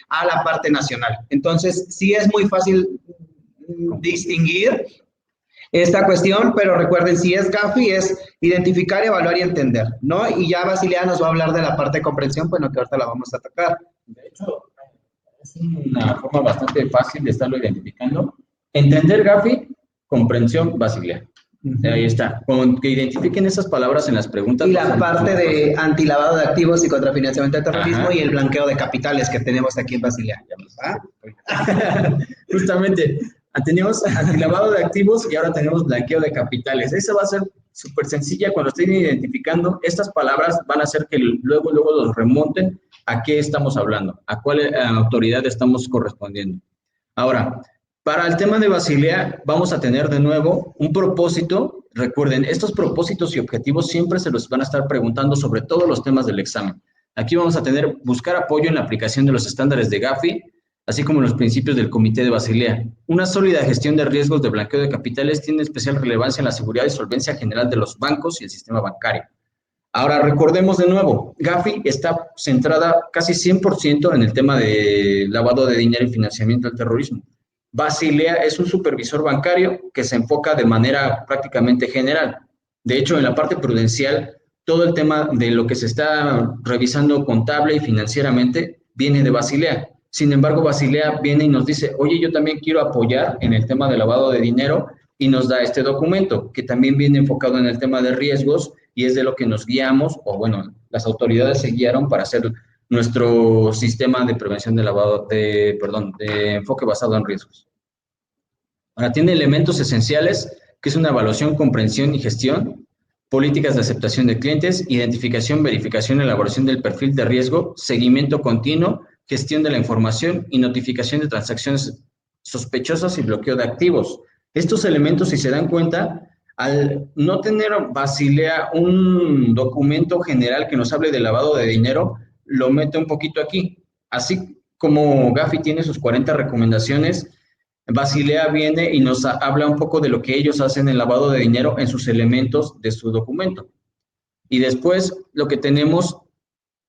a la parte nacional. Entonces, sí es muy fácil distinguir esta cuestión, pero recuerden, si es Gafi, es identificar, evaluar y entender, ¿no? Y ya Basilea nos va a hablar de la parte de comprensión, bueno, que ahorita la vamos a tocar. De hecho, es una forma bastante fácil de estarlo identificando. Entender Gafi, comprensión, Basilea. Ahí está. Con que identifiquen esas palabras en las preguntas. Y la parte de antilavado de activos y contrafinanciamiento de terrorismo. Ajá. Y el blanqueo de capitales que tenemos aquí en Basilea. ¿Ah? Justamente, teníamos antilavado de activos y ahora tenemos blanqueo de capitales. Esa va a ser súper sencilla. Cuando estén identificando, estas palabras van a hacer que luego los remonten a qué estamos hablando, a cuál autoridad estamos correspondiendo. Ahora, para el tema de Basilea, vamos a tener de nuevo un propósito. Recuerden, estos propósitos y objetivos siempre se los van a estar preguntando sobre todos los temas del examen. Aquí vamos a tener buscar apoyo en la aplicación de los estándares de Gafi, así como los principios del Comité de Basilea. Una sólida gestión de riesgos de blanqueo de capitales tiene especial relevancia en la seguridad y solvencia general de los bancos y el sistema bancario. Ahora, recordemos de nuevo, Gafi está centrada casi 100% en el tema de lavado de dinero y financiamiento del terrorismo. Basilea es un supervisor bancario que se enfoca de manera prácticamente general. De hecho, en la parte prudencial, todo el tema de lo que se está revisando contable y financieramente viene de Basilea. Sin embargo, Basilea viene y nos dice, oye, yo también quiero apoyar en el tema de lavado de dinero y nos da este documento que también viene enfocado en el tema de riesgos y es de lo que nos guiamos, o bueno, las autoridades se guiaron para hacer nuestro sistema de prevención de lavado, de enfoque basado en riesgos. Ahora, tiene elementos esenciales, que es una evaluación, comprensión y gestión, políticas de aceptación de clientes, identificación, verificación, elaboración del perfil de riesgo, seguimiento continuo, gestión de la información y notificación de transacciones sospechosas y bloqueo de activos. Estos elementos, si se dan cuenta, al no tener Basilea un documento general que nos hable de lavado de dinero, lo mete un poquito aquí. Así como Gafi tiene sus 40 recomendaciones, Basilea viene y nos habla un poco de lo que ellos hacen en lavado de dinero en sus elementos de su documento. Y después lo que tenemos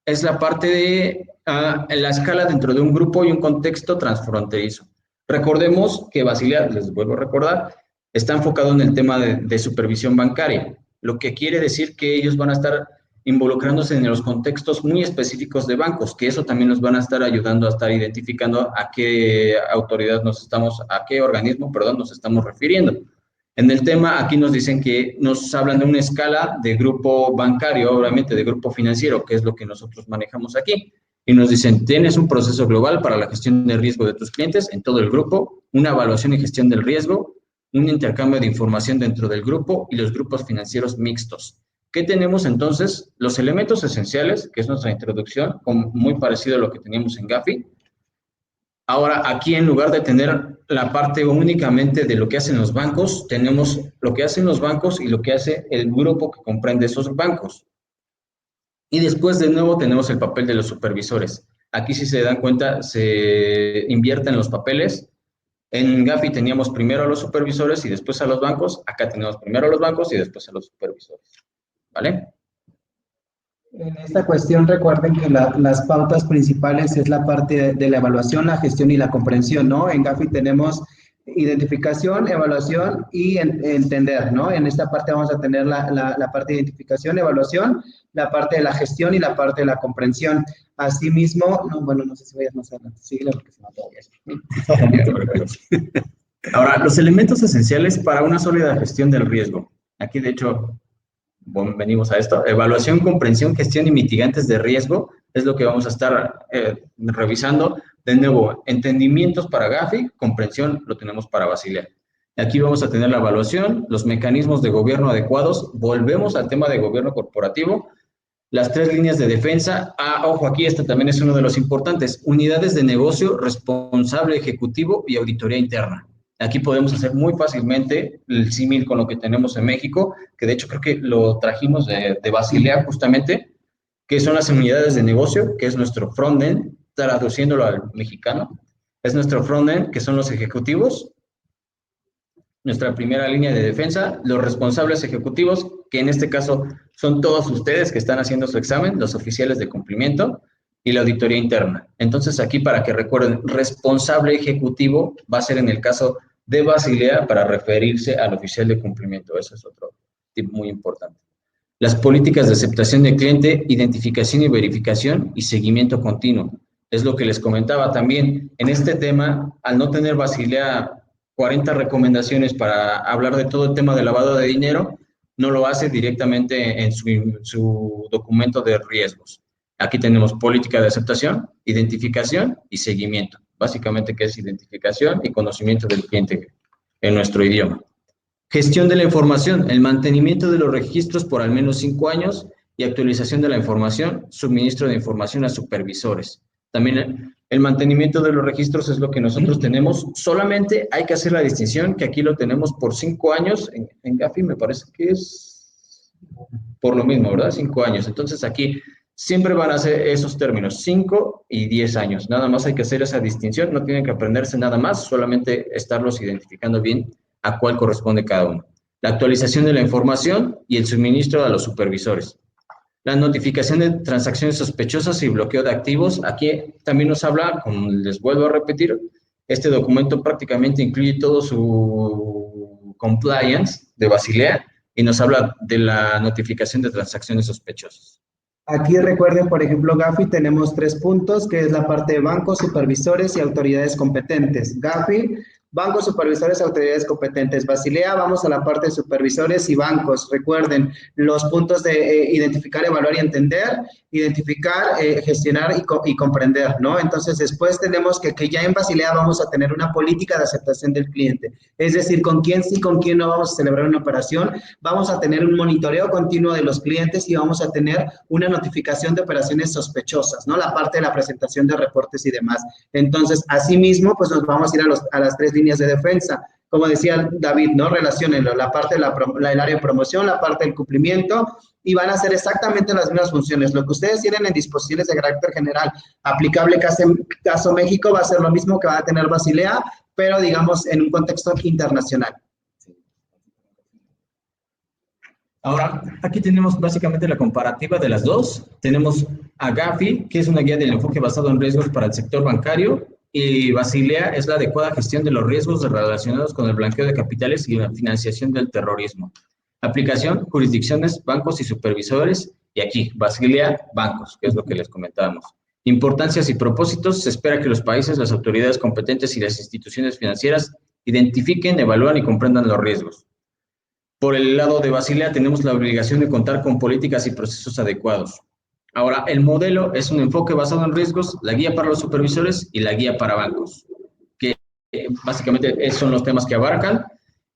es la parte de la escala dentro de un grupo y un contexto transfronterizo. Recordemos que Basilea, les vuelvo a recordar, está enfocado en el tema de supervisión bancaria, lo que quiere decir que ellos van a estar involucrándose en los contextos muy específicos de bancos, que eso también nos van a estar ayudando a estar identificando a qué autoridad a qué organismo, nos estamos refiriendo. En el tema, aquí nos dicen que nos hablan de una escala de grupo bancario, obviamente de grupo financiero, que es lo que nosotros manejamos aquí. Y nos dicen, tienes un proceso global para la gestión de riesgo de tus clientes en todo el grupo, una evaluación y gestión del riesgo, un intercambio de información dentro del grupo y los grupos financieros mixtos. ¿Qué tenemos entonces? Los elementos esenciales, que es nuestra introducción, muy parecido a lo que teníamos en Gafi. Ahora, aquí en lugar de tener la parte únicamente de lo que hacen los bancos, tenemos lo que hacen los bancos y lo que hace el grupo que comprende esos bancos. Y después, de nuevo, tenemos el papel de los supervisores. Aquí, si se dan cuenta, se invierten los papeles. En Gafi teníamos primero a los supervisores y después a los bancos. Acá tenemos primero a los bancos y después a los supervisores. ¿Vale? En esta cuestión recuerden que las pautas principales es la parte de la evaluación, la gestión y la comprensión, ¿no? En Gafi tenemos identificación, evaluación y entender, ¿no? En esta parte vamos a tener la parte de identificación, evaluación, la parte de la gestión y la parte de la comprensión. Asimismo, no sé si vayas más adelante, síguele porque se me va a Ahora, los elementos esenciales para una sólida gestión del riesgo. Aquí, de hecho, venimos a esto. Evaluación, comprensión, gestión y mitigantes de riesgo es lo que vamos a estar revisando. De nuevo, entendimientos para Gafi, comprensión lo tenemos para Basilea. Aquí vamos a tener la evaluación, los mecanismos de gobierno adecuados. Volvemos al tema de gobierno corporativo. Las 3 líneas de defensa. Ojo, aquí este también es uno de los importantes. Unidades de negocio, responsable ejecutivo y auditoría interna. Aquí podemos hacer muy fácilmente el símil con lo que tenemos en México, que de hecho creo que lo trajimos de Basilea justamente. que son las unidades de negocio, que es nuestro frontend, traduciéndolo al mexicano. Es nuestro frontend, que son los ejecutivos, nuestra primera línea de defensa, los responsables ejecutivos, que en este caso son todos ustedes que están haciendo su examen, los oficiales de cumplimiento, y la auditoría interna. Entonces, aquí para que recuerden, responsable ejecutivo va a ser en el caso de Basilea para referirse al oficial de cumplimiento. Eso es otro tip muy importante. Las políticas de aceptación del cliente, identificación y verificación y seguimiento continuo. Es lo que les comentaba también. En este tema, al no tener Basilea 40 recomendaciones para hablar de todo el tema de lavado de dinero, no lo hace directamente en su documento de riesgos. Aquí tenemos política de aceptación, identificación y seguimiento. Básicamente, ¿qué es identificación y conocimiento del cliente en nuestro idioma? Gestión de la información, el mantenimiento de los registros por al menos 5 años y actualización de la información, suministro de información a supervisores. También el mantenimiento de los registros es lo que nosotros tenemos. Solamente hay que hacer la distinción que aquí lo tenemos por 5 años. En Gafi me parece que es por lo mismo, ¿verdad? 5 años. Entonces aquí siempre van a ser esos términos, 5 y 10 años. Nada más hay que hacer esa distinción. No tienen que aprenderse nada más, solamente estarlos identificando bien a cuál corresponde cada uno. La actualización de la información y el suministro a los supervisores. La notificación de transacciones sospechosas y bloqueo de activos. Aquí también nos habla, como les vuelvo a repetir, este documento prácticamente incluye todo su compliance de Basilea y nos habla de la notificación de transacciones sospechosas. Aquí recuerden, por ejemplo, Gafi tenemos 3 puntos, que es la parte de bancos, supervisores y autoridades competentes. Gafi, bancos, supervisores, autoridades competentes. Basilea, vamos a la parte de supervisores y bancos. Recuerden los puntos de identificar, evaluar y entender, identificar, gestionar y comprender, ¿no? Entonces, después tenemos que ya en Basilea vamos a tener una política de aceptación del cliente. Es decir, con quién sí, con quién no vamos a celebrar una operación. Vamos a tener un monitoreo continuo de los clientes y vamos a tener una notificación de operaciones sospechosas, ¿no? La parte de la presentación de reportes y demás. Entonces, asimismo, pues nos vamos a ir a las 3 líneas de defensa. Como decía David, ¿no? Relaciónenlo, la parte del área de promoción, la parte del cumplimiento, y van a hacer exactamente las mismas funciones. Lo que ustedes tienen en disposiciones de carácter general aplicable caso México va a ser lo mismo que va a tener Basilea, pero digamos en un contexto internacional. Ahora, aquí tenemos básicamente la comparativa de las dos. Tenemos a Gafi, que es una guía del enfoque basado en riesgos para el sector bancario, y Basilea es la adecuada gestión de los riesgos relacionados con el blanqueo de capitales y la financiación del terrorismo. Aplicación, jurisdicciones, bancos y supervisores, y aquí, Basilea, bancos, que es lo que les comentábamos. Importancias y propósitos, se espera que los países, las autoridades competentes y las instituciones financieras identifiquen, evalúen y comprendan los riesgos. Por el lado de Basilea tenemos la obligación de contar con políticas y procesos adecuados. Ahora, el modelo es un enfoque basado en riesgos, la guía para los supervisores y la guía para bancos, que básicamente son los temas que abarcan.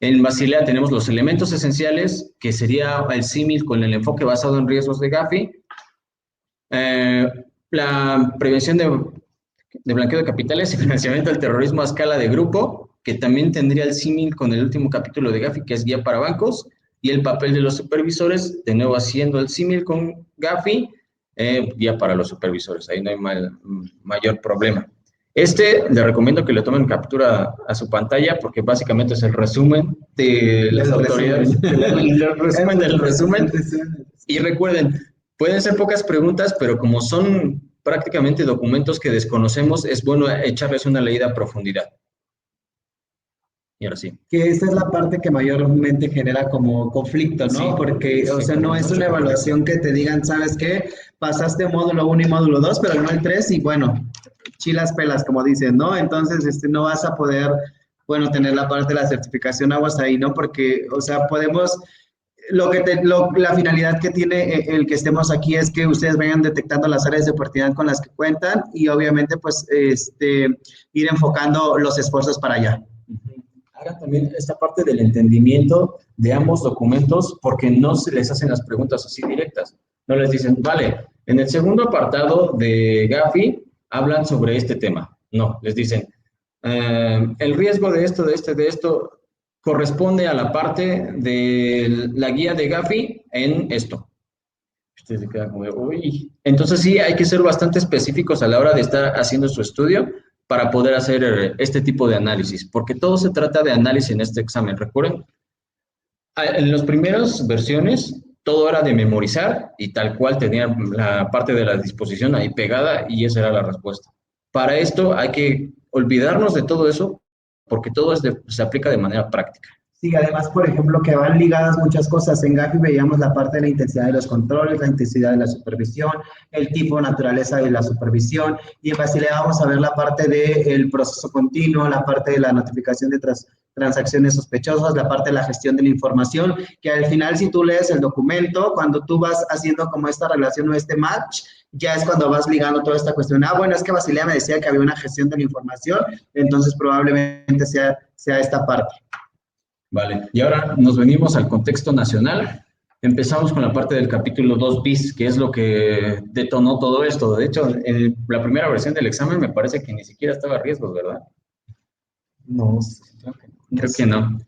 En Basilea tenemos los elementos esenciales, que sería el símil con el enfoque basado en riesgos de Gafi, la prevención de blanqueo de capitales y financiamiento del terrorismo a escala de grupo, que también tendría el símil con el último capítulo de Gafi, que es guía para bancos, y el papel de los supervisores, de nuevo haciendo el símil con Gafi, guía para los supervisores, ahí no hay mayor problema. Le recomiendo que le tomen captura a su pantalla porque básicamente es el resumen de las autoridades, el resumen del resumen. Y recuerden, pueden ser pocas preguntas, pero como son prácticamente documentos que desconocemos, es bueno echarles una leída a profundidad. Y ahora sí. Que esa es la parte que mayormente genera como conflicto, ¿no? Sí, porque, sí, o sea, no es una evaluación que te digan, ¿sabes qué? Pasaste módulo 1 y módulo 2, pero no el 3 y bueno, chilas pelas, como dicen, ¿no? Entonces, no vas a poder, bueno, tener la parte de la certificación aguas ahí, ¿no? Porque, o sea, podemos, la finalidad que tiene el que estemos aquí es que ustedes vayan detectando las áreas de oportunidad con las que cuentan y obviamente, pues, ir enfocando los esfuerzos para allá. Hagan también esta parte del entendimiento de ambos documentos porque no se les hacen las preguntas así directas. No les dicen, vale, en el segundo apartado de Gafi hablan sobre este tema. No, les dicen, el riesgo de esto, de esto, corresponde a la parte de la guía de Gafi en esto. Ustedes se quedan como de, uy. Entonces sí, hay que ser bastante específicos a la hora de estar haciendo su estudio para poder hacer este tipo de análisis, porque todo se trata de análisis en este examen. Recuerden, en las primeras versiones todo era de memorizar y tal cual tenía la parte de la disposición ahí pegada y esa era la respuesta. Para esto hay que olvidarnos de todo eso porque todo se aplica de manera práctica. Sí, además, por ejemplo, que van ligadas muchas cosas. En Gafi veíamos la parte de la intensidad de los controles, la intensidad de la supervisión, el tipo, naturaleza de la supervisión, y en Basilea vamos a ver la parte del proceso continuo, la parte de la notificación de transacciones sospechosas, la parte de la gestión de la información, que al final si tú lees el documento, cuando tú vas haciendo como esta relación o este match, ya es cuando vas ligando toda esta cuestión. Ah, bueno, es que Basilea me decía que había una gestión de la información, entonces probablemente sea esta parte. Vale, y ahora nos venimos al contexto nacional. Empezamos con la parte del capítulo 2 bis, que es lo que detonó todo esto. De hecho, en la primera versión del examen me parece que ni siquiera estaba a riesgos, ¿verdad? No, Creo que no.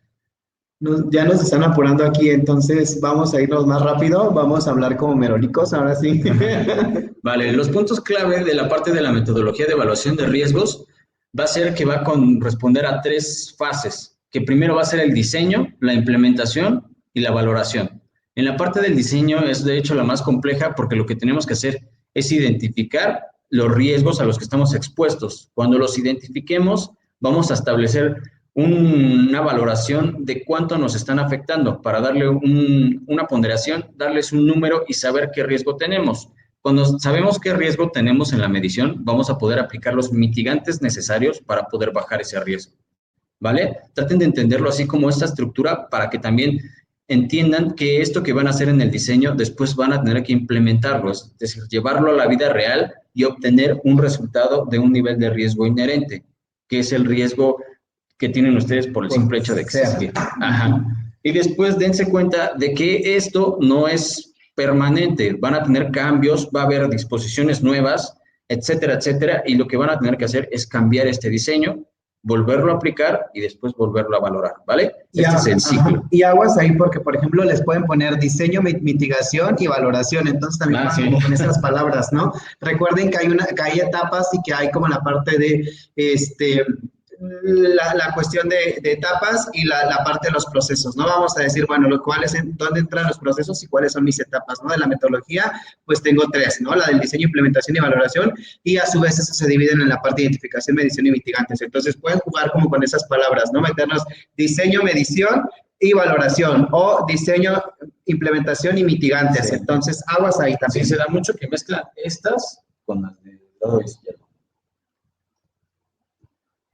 ya nos están apurando aquí, entonces vamos a irnos más rápido, vamos a hablar como merolicos, ahora sí. Vale, los puntos clave de la parte de la metodología de evaluación de riesgos va a ser que va a corresponder a 3 fases, que primero va a ser el diseño, la implementación y la valoración. En la parte del diseño es de hecho la más compleja porque lo que tenemos que hacer es identificar los riesgos a los que estamos expuestos. Cuando los identifiquemos, vamos a establecer una valoración de cuánto nos están afectando para darle una ponderación, darles un número y saber qué riesgo tenemos. Cuando sabemos qué riesgo tenemos en la medición, vamos a poder aplicar los mitigantes necesarios para poder bajar ese riesgo, ¿vale? Traten de entenderlo así como esta estructura para que también entiendan que esto que van a hacer en el diseño, después van a tener que implementarlo, es decir, llevarlo a la vida real y obtener un resultado de un nivel de riesgo inherente, que es el riesgo que tienen ustedes por el simple hecho de existir. Ajá. Y después dense cuenta de que esto no es permanente, van a tener cambios, va a haber disposiciones nuevas, etcétera, etcétera, y lo que van a tener que hacer es cambiar este diseño, volverlo a aplicar y después volverlo a valorar, ¿vale? Este es el ciclo. Y aguas ahí porque, por ejemplo, les pueden poner diseño, mitigación y valoración, entonces también Sí. como con esas palabras, ¿no? Recuerden que hay etapas y que hay como la parte de, la cuestión de etapas y la parte de los procesos, ¿no? Vamos a decir, bueno, dónde entran los procesos y cuáles son mis etapas, ¿no? De la metodología, pues tengo 3, ¿no? La del diseño, implementación y valoración, y a su vez eso se dividen en la parte de identificación, medición y mitigantes. Entonces pueden jugar como con esas palabras, ¿no? Meternos diseño, medición y valoración, o diseño, implementación y mitigantes. Sí. Entonces, aguas ahí también. Sí, se da mucho que mezclan estas con las del lado izquierdo.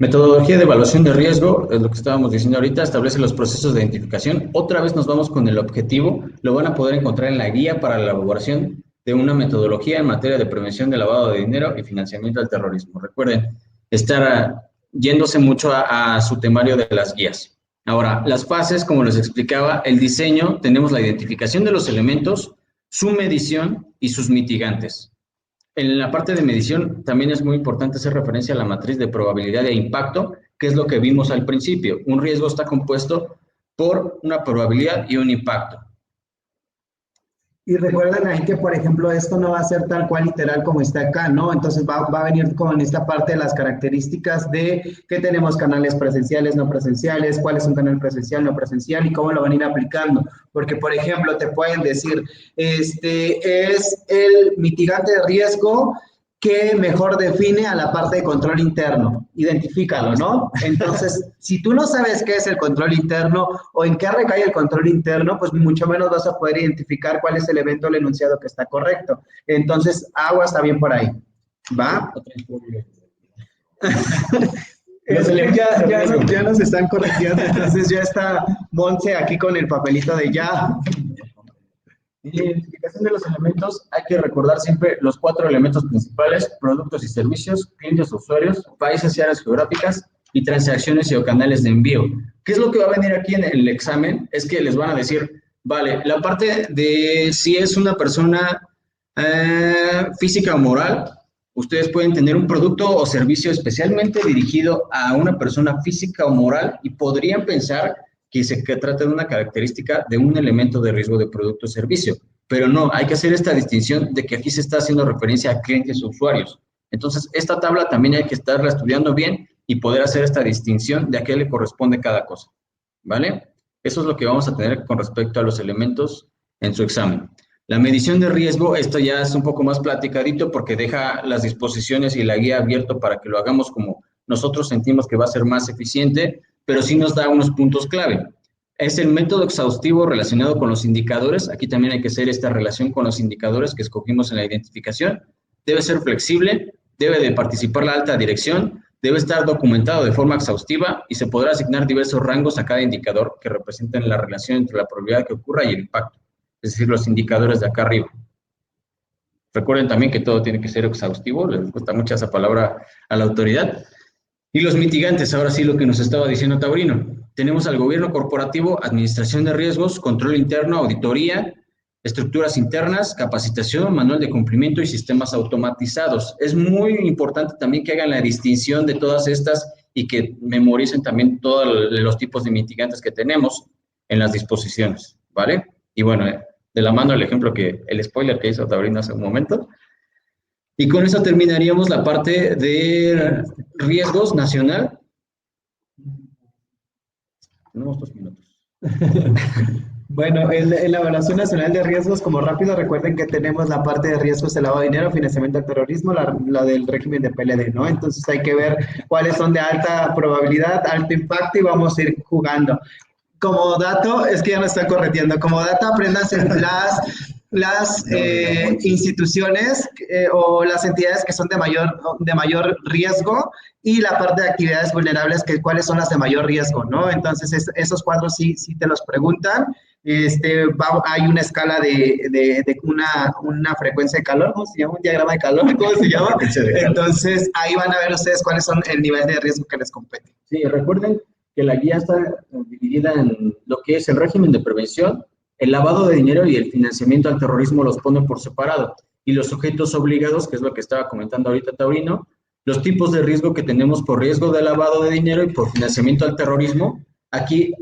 Metodología de evaluación de riesgo, es lo que estábamos diciendo ahorita, establece los procesos de identificación. Otra vez nos vamos con el objetivo, lo van a poder encontrar en la guía para la elaboración de una metodología en materia de prevención de lavado de dinero y financiamiento del terrorismo. Recuerden, estar yéndose mucho a su temario de las guías. Ahora, las fases, como les explicaba, el diseño, tenemos la identificación de los elementos, su medición y sus mitigantes. En la parte de medición también es muy importante hacer referencia a la matriz de probabilidad de impacto, que es lo que vimos al principio. Un riesgo está compuesto por una probabilidad y un impacto. Y recuerden ahí que, por ejemplo, esto no va a ser tal cual literal como está acá, ¿no? Entonces va a venir con esta parte de las características de que tenemos canales presenciales, no presenciales, cuál es un canal presencial, no presencial y cómo lo van a ir aplicando. Porque, por ejemplo, te pueden decir, es el mitigante de riesgo que mejor define a la parte de control interno. Identifícalo, ¿no? Entonces, si tú no sabes qué es el control interno o en qué recae el control interno, pues mucho menos vas a poder identificar cuál es el evento o el enunciado que está correcto. Entonces, aguas también por ahí. ¿Va? Es que ya nos están corrigiendo, entonces ya está Montse aquí con el papelito de ya. En la identificación de los elementos hay que recordar siempre los 4 elementos principales: productos y servicios, clientes o usuarios, países y áreas geográficas y transacciones y o canales de envío. ¿Qué es lo que va a venir aquí en el examen? Es que les van a decir, vale, la parte de si es una persona física o moral, ustedes pueden tener un producto o servicio especialmente dirigido a una persona física o moral y podrían pensar que trata de una característica de un elemento de riesgo de producto o servicio. pero no, hay que hacer esta distinción de que aquí se está haciendo referencia a clientes o usuarios. Entonces, esta tabla también hay que estarla estudiando bien y poder hacer esta distinción de a qué le corresponde cada cosa, ¿vale? Eso es lo que vamos a tener con respecto a los elementos en su examen. La medición de riesgo, esto ya es un poco más platicadito porque deja las disposiciones y la guía abierto para que lo hagamos como nosotros sentimos que va a ser más eficiente, pero sí nos da unos puntos clave. Es el método exhaustivo relacionado con los indicadores. Aquí también hay que hacer esta relación con los indicadores que escogimos en la identificación. Debe ser flexible, debe de participar la alta dirección, debe estar documentado de forma exhaustiva y se podrá asignar diversos rangos a cada indicador que representen la relación entre la probabilidad que ocurra y el impacto, es decir, los indicadores de acá arriba. Recuerden también que todo tiene que ser exhaustivo, les gusta mucho esa palabra a la autoridad. Y los mitigantes, ahora sí lo que nos estaba diciendo Taurino. Tenemos al gobierno corporativo, administración de riesgos, control interno, auditoría, estructuras internas, capacitación, manual de cumplimiento y sistemas automatizados. Es muy importante también que hagan la distinción de todas estas y que memoricen también todos los tipos de mitigantes que tenemos en las disposiciones, ¿vale? Y bueno, de la mano el ejemplo el spoiler que hizo Taurino hace un momento. Y con eso terminaríamos la parte de riesgos nacional. Tenemos 2 minutos. Bueno, en la Evaluación Nacional de Riesgos, como rápido, recuerden que tenemos la parte de riesgos de lavado de dinero, financiamiento al terrorismo, la del régimen de PLD, ¿no? Entonces hay que ver cuáles son de alta probabilidad, alto impacto y vamos a ir jugando. Como dato, es que ya me están corrigiendo, como dato apréndanse las instituciones o las entidades que son de mayor riesgo y la parte de actividades vulnerables, que cuáles son las de mayor riesgo, ¿no? Entonces, esos cuadros sí te los preguntan. Hay una escala de una frecuencia de calor, ¿cómo se llama? Un diagrama de calor, ¿cómo se llama? Entonces, ahí van a ver ustedes cuáles son el nivel de riesgo que les compete. Sí, recuerden que la guía está dividida en lo que es el régimen de prevención, el lavado de dinero y el financiamiento al terrorismo los ponen por separado. Y los sujetos obligados, que es lo que estaba comentando ahorita Taurino, los tipos de riesgo que tenemos por riesgo de lavado de dinero y por financiamiento al terrorismo. Aquí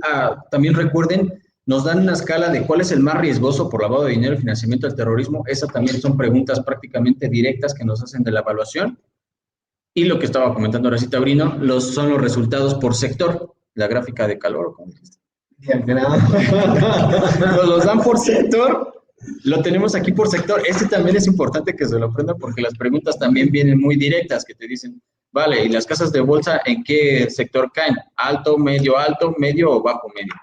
también recuerden, nos dan una escala de cuál es el más riesgoso por lavado de dinero y financiamiento al terrorismo. Esas también son preguntas prácticamente directas que nos hacen de la evaluación. Y lo que estaba comentando ahora sí Taurino, son los resultados por sector, la gráfica de calor, como dijiste. Nos los dan por sector, lo tenemos aquí por sector. Este también es importante que se lo aprendan porque las preguntas también vienen muy directas, que te dicen, vale, ¿y las casas de bolsa en qué sector caen? ¿Alto, medio o bajo medio?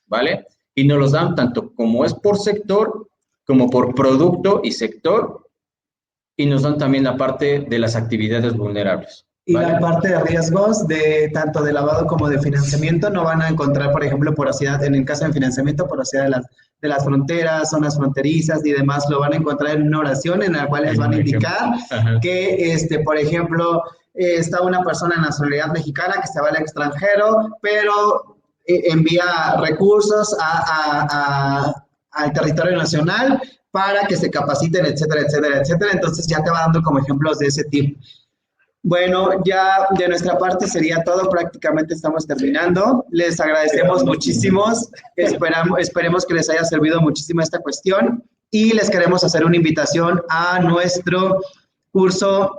¿Vale? Y nos los dan tanto como es por sector, como por producto y sector, y nos dan también la parte de las actividades vulnerables. Y ¿vale? La parte de riesgos de tanto de lavado como de financiamiento no van a encontrar, por ejemplo, porosidad, en el caso de financiamiento, porosidad de las fronteras, zonas fronterizas y demás, lo van a encontrar en una oración en la cual les van a indicar que, por ejemplo, está una persona de nacionalidad mexicana que se va al extranjero, pero envía recursos al territorio nacional para que se capaciten, etcétera, etcétera, etcétera. Entonces ya te va dando como ejemplos de ese tipo. Bueno, ya de nuestra parte sería todo, prácticamente estamos terminando. Les agradecemos muchísimo, esperemos que les haya servido muchísimo esta cuestión y les queremos hacer una invitación a nuestro curso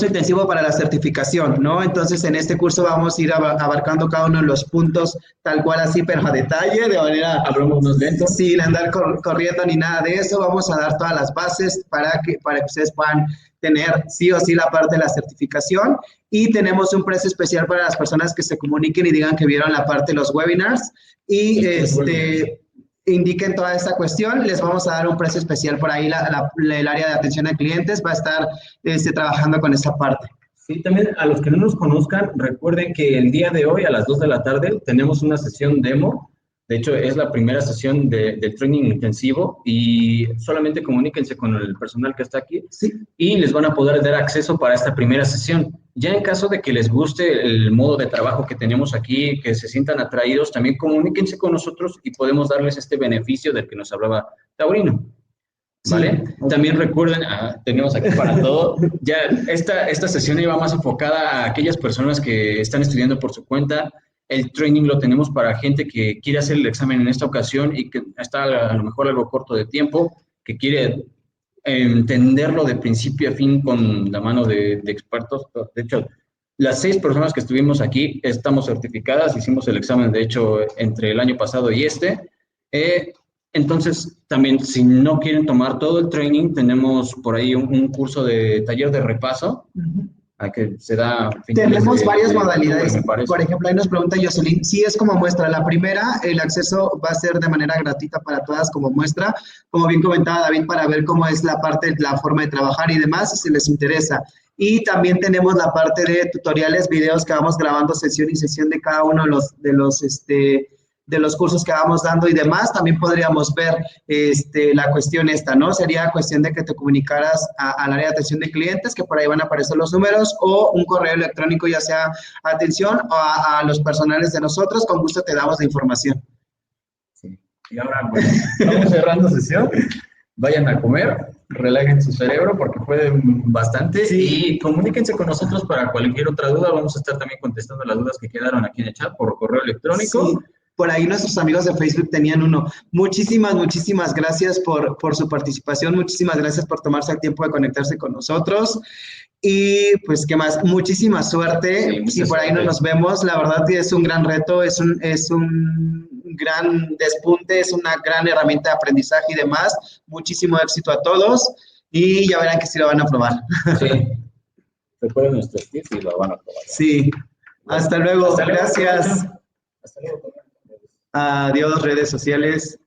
intensivo para la certificación, ¿no? Entonces, en este curso vamos a ir abarcando cada uno de los puntos tal cual así, pero a detalle, de manera... Hablamos lentos. Sin andar corriendo ni nada de eso, vamos a dar todas las bases para que ustedes puedan tener sí o sí la parte de la certificación y tenemos un precio especial para las personas que se comuniquen y digan que vieron la parte de los webinars y indiquen toda esta cuestión, les vamos a dar un precio especial por ahí, el área de atención a clientes va a estar trabajando con esta parte. Sí, también a los que no nos conozcan, recuerden que el día de hoy a las 2 de la tarde tenemos una sesión demo. De hecho, es la primera sesión del training intensivo y solamente comuníquense con el personal que está aquí y les van a poder dar acceso para esta primera sesión. Ya en caso de que les guste el modo de trabajo que tenemos aquí, que se sientan atraídos, también comuníquense con nosotros y podemos darles este beneficio del que nos hablaba Taurino. ¿Vale? Sí. También recuerden, tenemos aquí para todo, ya esta sesión iba más enfocada a aquellas personas que están estudiando por su cuenta, el training lo tenemos para gente que quiere hacer el examen en esta ocasión y que está a lo mejor algo corto de tiempo, que quiere entenderlo de principio a fin con la mano de expertos. De hecho, las 6 personas que estuvimos aquí estamos certificadas, hicimos el examen, de hecho, entre el año pasado y este. Entonces, también, si no quieren tomar todo el training, tenemos por ahí un curso de taller de repaso, a que se da a finales Tenemos varias modalidades. octubre, me parece. Por ejemplo, ahí nos pregunta Jocelyn, sí es como muestra. La primera, el acceso va a ser de manera gratuita para todas como muestra, como bien comentaba David, para ver cómo es la parte, la forma de trabajar y demás, si les interesa. Y también tenemos la parte de tutoriales, videos que vamos grabando sesión y sesión de cada uno de los cursos que vamos dando y demás. También podríamos ver la cuestión esta, ¿no? Sería cuestión de que te comunicaras al área de atención de clientes, que por ahí van a aparecer los números, o un correo electrónico, ya sea atención o a los personales de nosotros. Con gusto te damos la información. Sí. Y ahora, bueno, estamos cerrando sesión. Vayan a comer, relajen su cerebro porque fue bastante, sí. Y comuníquense con nosotros para cualquier otra duda. Vamos a estar también contestando las dudas que quedaron aquí en el chat por correo electrónico. Sí. Por ahí nuestros amigos de Facebook tenían uno. Muchísimas gracias por su participación. Muchísimas gracias por tomarse el tiempo de conectarse con nosotros. Y pues, ¿qué más? Muchísima suerte. Sí, si por ahí no nos vemos, la verdad que es un gran reto, es un gran despunte, es una gran herramienta de aprendizaje y demás. Muchísimo éxito a todos y ya verán que sí lo van a probar. Sí. Recuerden nuestros tips y lo van a probar. Sí. Hasta luego. Gracias. Hasta luego. Adiós, redes sociales.